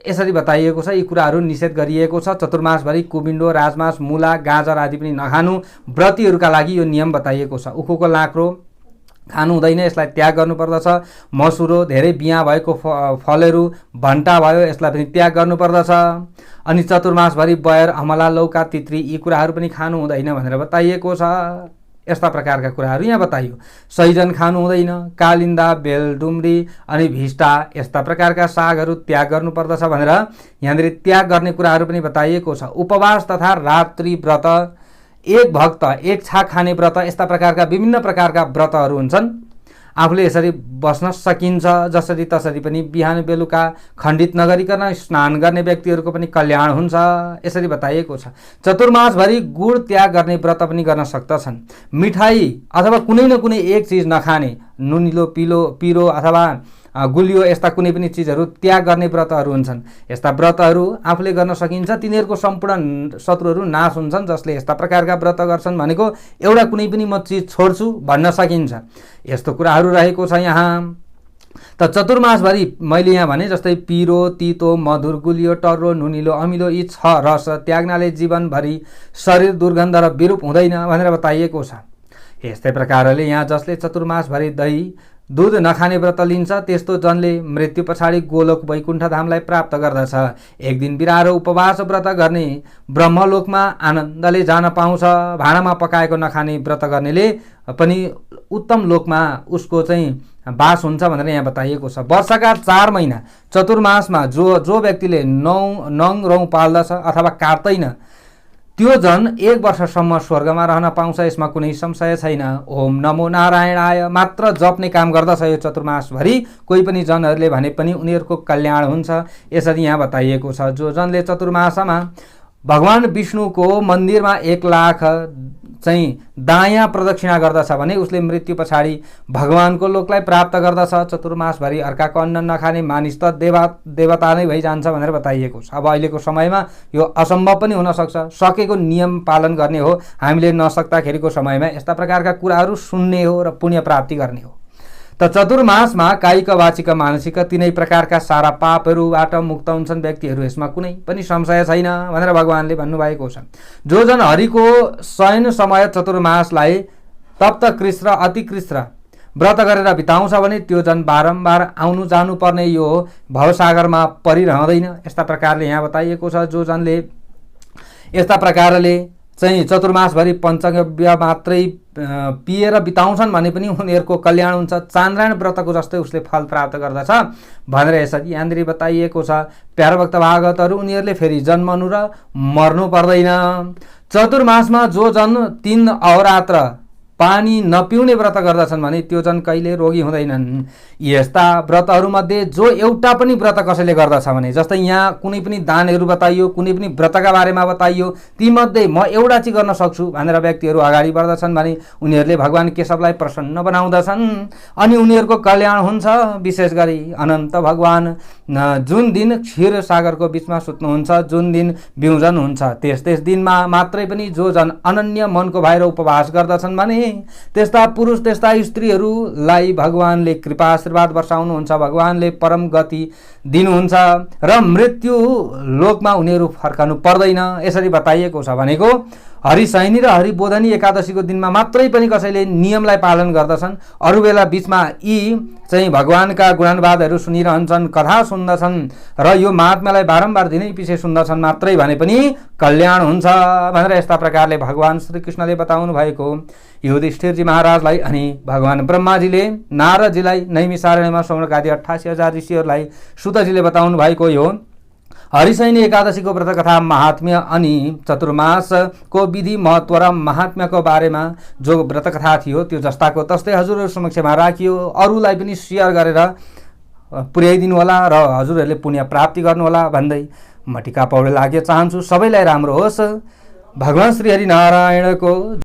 यसरी बताइएको छ। यी कुराहरू निषेध गरिएको छ। चतुर्मासभरि कुबिन्डो, राजमास, मूला, गाजर आदि पनि नखानु व्रतीहरूका लागि यो नियम बताइएको छ। उखुको लाँक्रो खानु हुँदैन, यसलाई त्याग गर्नुपर्दछ। मसुरो, धेरै बियाँ भएको फलहरू, भण्टा भयो, यसलाई पनि त्याग गर्नुपर्दछ। अनि चतुर्मासभरि बयर, अमला, लौका, तित्री यी कुराहरू पनि खानु हुँदैन भनेर बताइएको छ। यस्ता प्रकारका कुराहरू यहाँ बताइयो। सैजन खानु हुँदैन। कालिन्दा, बेल, डुम्री अनि भिस्टा यस्ता प्रकारका सागहरू त्याग गर्नुपर्दछ भनेर यहाँनिर त्याग गर्ने कुराहरू पनि बताइएको छ। उपवास तथा रात्रि व्रत, 1 भक्त 1 छाक खाने व्रत, यस्ता प्रकारका विभिन्न प्रकारका व्रतहरू हुन्छन्। आफूले यसरी बस्न सकिन्छ। जसरी तसरी पनि बिहान बेलुका खण्डित नगरिकन स्नान गर्ने व्यक्तिहरूको पनि कल्याण हुन्छ। यसरी बताइएको छ। चतुर्मासभरि गुड त्याग गर्ने व्रत पनि गर्न सक्दछन्। मिठाई अथवा कुनै न कुनै एक चिज नखाने, नुनिलो पिरो अथवा गुलियो यस्ता कुनै पनि चिजहरू त्याग गर्ने व्रतहरू हुन्छन्। यस्ता व्रतहरू आफूले गर्न सकिन्छ। तिनीहरूको सम्पूर्ण शत्रुहरू नाश हुन्छन्। जसले यस्ता प्रकारका व्रत गर्छन् भनेको एउटा कुनै पनि म चिज छोड्छु भन्न सकिन्छ। यस्तो कुराहरू रहेको छ यहाँ। त चतुर्मासभरि मैले यहाँ भने जस्तै पिरो, तितो, मधुर, गुलियो, टर्रो, नुनिलो, अमिलो यी 6 रस त्याग्नाले जीवनभरि शरीर दुर्गन्ध र विरूप हुँदैन भनेर बताइएको छ। यस्तै प्रकारले यहाँ जसले चतुर्मासभरि दही दूध नखाने व्रत लिन्छ त्यस्तो जनले मृत्यु पछाडि गोलोक वैकुण्ठ धामलाई प्राप्त गर्दछ। 1 दिन बिरारो उपवास व्रत गर्ने ब्रह्मलोकमा आनन्दले जान पाउँछ। भाँडामा पकाएको नखाने व्रत गर्नेले पनि उत्तम लोकमा उसको चाहिँ बास हुन्छ भनेर यहाँ बताइएको छ। वर्षका 4 महिना चतुर्मासमा जो व्यक्तिले नङ रौँ पाल्दछ अथवा काट्दैन त्यो जन 1 वर्षसम्म स्वर्गमा रहन पाउँछ। यसमा कुनै संशय छैन। ओम नमो नारायणाय मात्र जप्ने काम गर्दछ यो चतुर्मासभरि कोही पनि जनहरूले भने पनि उनीहरूको कल्याण हुन्छ। यसरी यहाँ बताइएको छ। जो जनले चतुर्मासमा भगवान विष्णुको मन्दिरमा 1 लाख चाहिँ दायाँ प्रदक्षिणा गर्दछ भने उसले मृत्यु पछाडि भगवानको लोकलाई प्राप्त गर्दछ। चतुर्मासभरि अर्काको अन्न नखाने मानिस त देवता नै भइजान्छ भनेर बताइएको छ। अब अहिलेको समयमा यो असम्भव पनि हुन सक्छ। सकेको नियम पालन गर्ने हो। हामीले नसक्दाखेरिको समयमा यस्ता प्रकारका कुराहरू सुन्ने हो र पुण्य प्राप्ति गर्ने हो। त चतुर्मासमा कायिक वाचिक मानसिक तीनै प्रकारका सारा पापहरूबाट मुक्त हुन्छन् व्यक्तिहरू। यसमा कुनै पनि संशय छैन भनेर भगवानले भन्नुभएको छ। जो जन हरिको शयन समय चतुर्मासलाई तप्त कृष्ण अति कृष्ण व्रत गरेर बिताउँछ भने त्यो जन बारम्बार आउनु जानु पर्ने यो भवसागरमा परिरहँदैन। यस्ता प्रकारले यहाँ बताइएको छ। जो जनले यस्ता प्रकारले चाहिँ चतुर्मासभरि पञ्चगव्य मात्रै पिएर बिताउँछन् भने पनि उनीहरूको कल्याण हुन्छ। चान्द्रायण व्रतको जस्तै उसले फल प्राप्त गर्दछ भनेर यसरी यहाँनिर बताइएको छ। प्यारो भक्त भागवतहरू उनीहरूले फेरि जन्मनु र मर्नु पर्दैन। चतुर्मासमा जो जन 3 अहोरात्र पानी नपिउने व्रत गर्दछन् भने त्यो जन कहिले रोगी हुँदैनन्। यस्ता व्रतहरूमध्ये जो एउटा पनि व्रत कसैले गर्दछ भने जस्तै यहाँ कुनै पनि दानहरू बताइयो, कुनै पनि व्रतका बारेमा बताइयो, तीमध्ये म एउटा चाहिँ गर्न सक्छु भनेर व्यक्तिहरू अगाडि बढ्दछन् भने उनीहरूले भगवान केशवलाई प्रसन्न बनाउँदछन् अनि उनीहरूको कल्याण हुन्छ। विशेष गरी अनन्त भगवान जुन दिन क्षीर सागरको बिचमा सुत्नुहुन्छ, जुन दिन बिउजन हुन्छ, त्यस दिनमा मात्रै पनि जो जन अनन्य मनको भएर उपवास गर्दछन् भने त्यस्ता पुरुष त्यस्ता स्त्रीहरूलाई भगवानले कृपा आशीर्वाद वर्षाउनुहुन्छ। भगवानले परम गति दिनुहुन्छ र मृत्यु लोकमा उनीहरू फर्कनु पर्दैन। यसरी बताइएको छ। भनेको हरिशयनी र हरिबोधनी एकादशीको दिनमा मात्रै पनि कसैले नियमलाई पालन गर्दछन्। अरू बेला बिचमा यी चाहिँ भगवानका गुणानुवादहरू सुनिरहन्छन्, कथा सुन्दछन् र यो महात्म्यलाई बारम्बार दिनै पछि सुन्दछन् मात्रै भने पनि कल्याण हुन्छ भनेर यस्ता प्रकारले भगवान श्रीकृष्णले बताउनु भएको। युधिष्ठिरजी महाराजलाई अनि भगवान ब्रह्माजीले नारदजीलाई नैमिषारण्यमा सौनकादि 88,000 ऋषिहरूलाई सुतजीले बताउनु भएको यो हरिशयनी एकादशीको व्रत कथा महात्म्य अनि चतुर्मासको विधि महत्त्व र महात्म्यको बारेमा जो व्रत कथा थियो त्यो जस्ताको तस्तै हजुरहरू समक्षमा राखियो। अरूलाई पनि सेयर गरेर पुर्याइदिनु होला र हजुरहरूले पुण्य प्राप्ति गर्नुहोला भन्दै म टिका पौडेल आज्ञा चाहन्छु। सबैलाई राम्रो होस्। भगवान श्री हरि नारायणको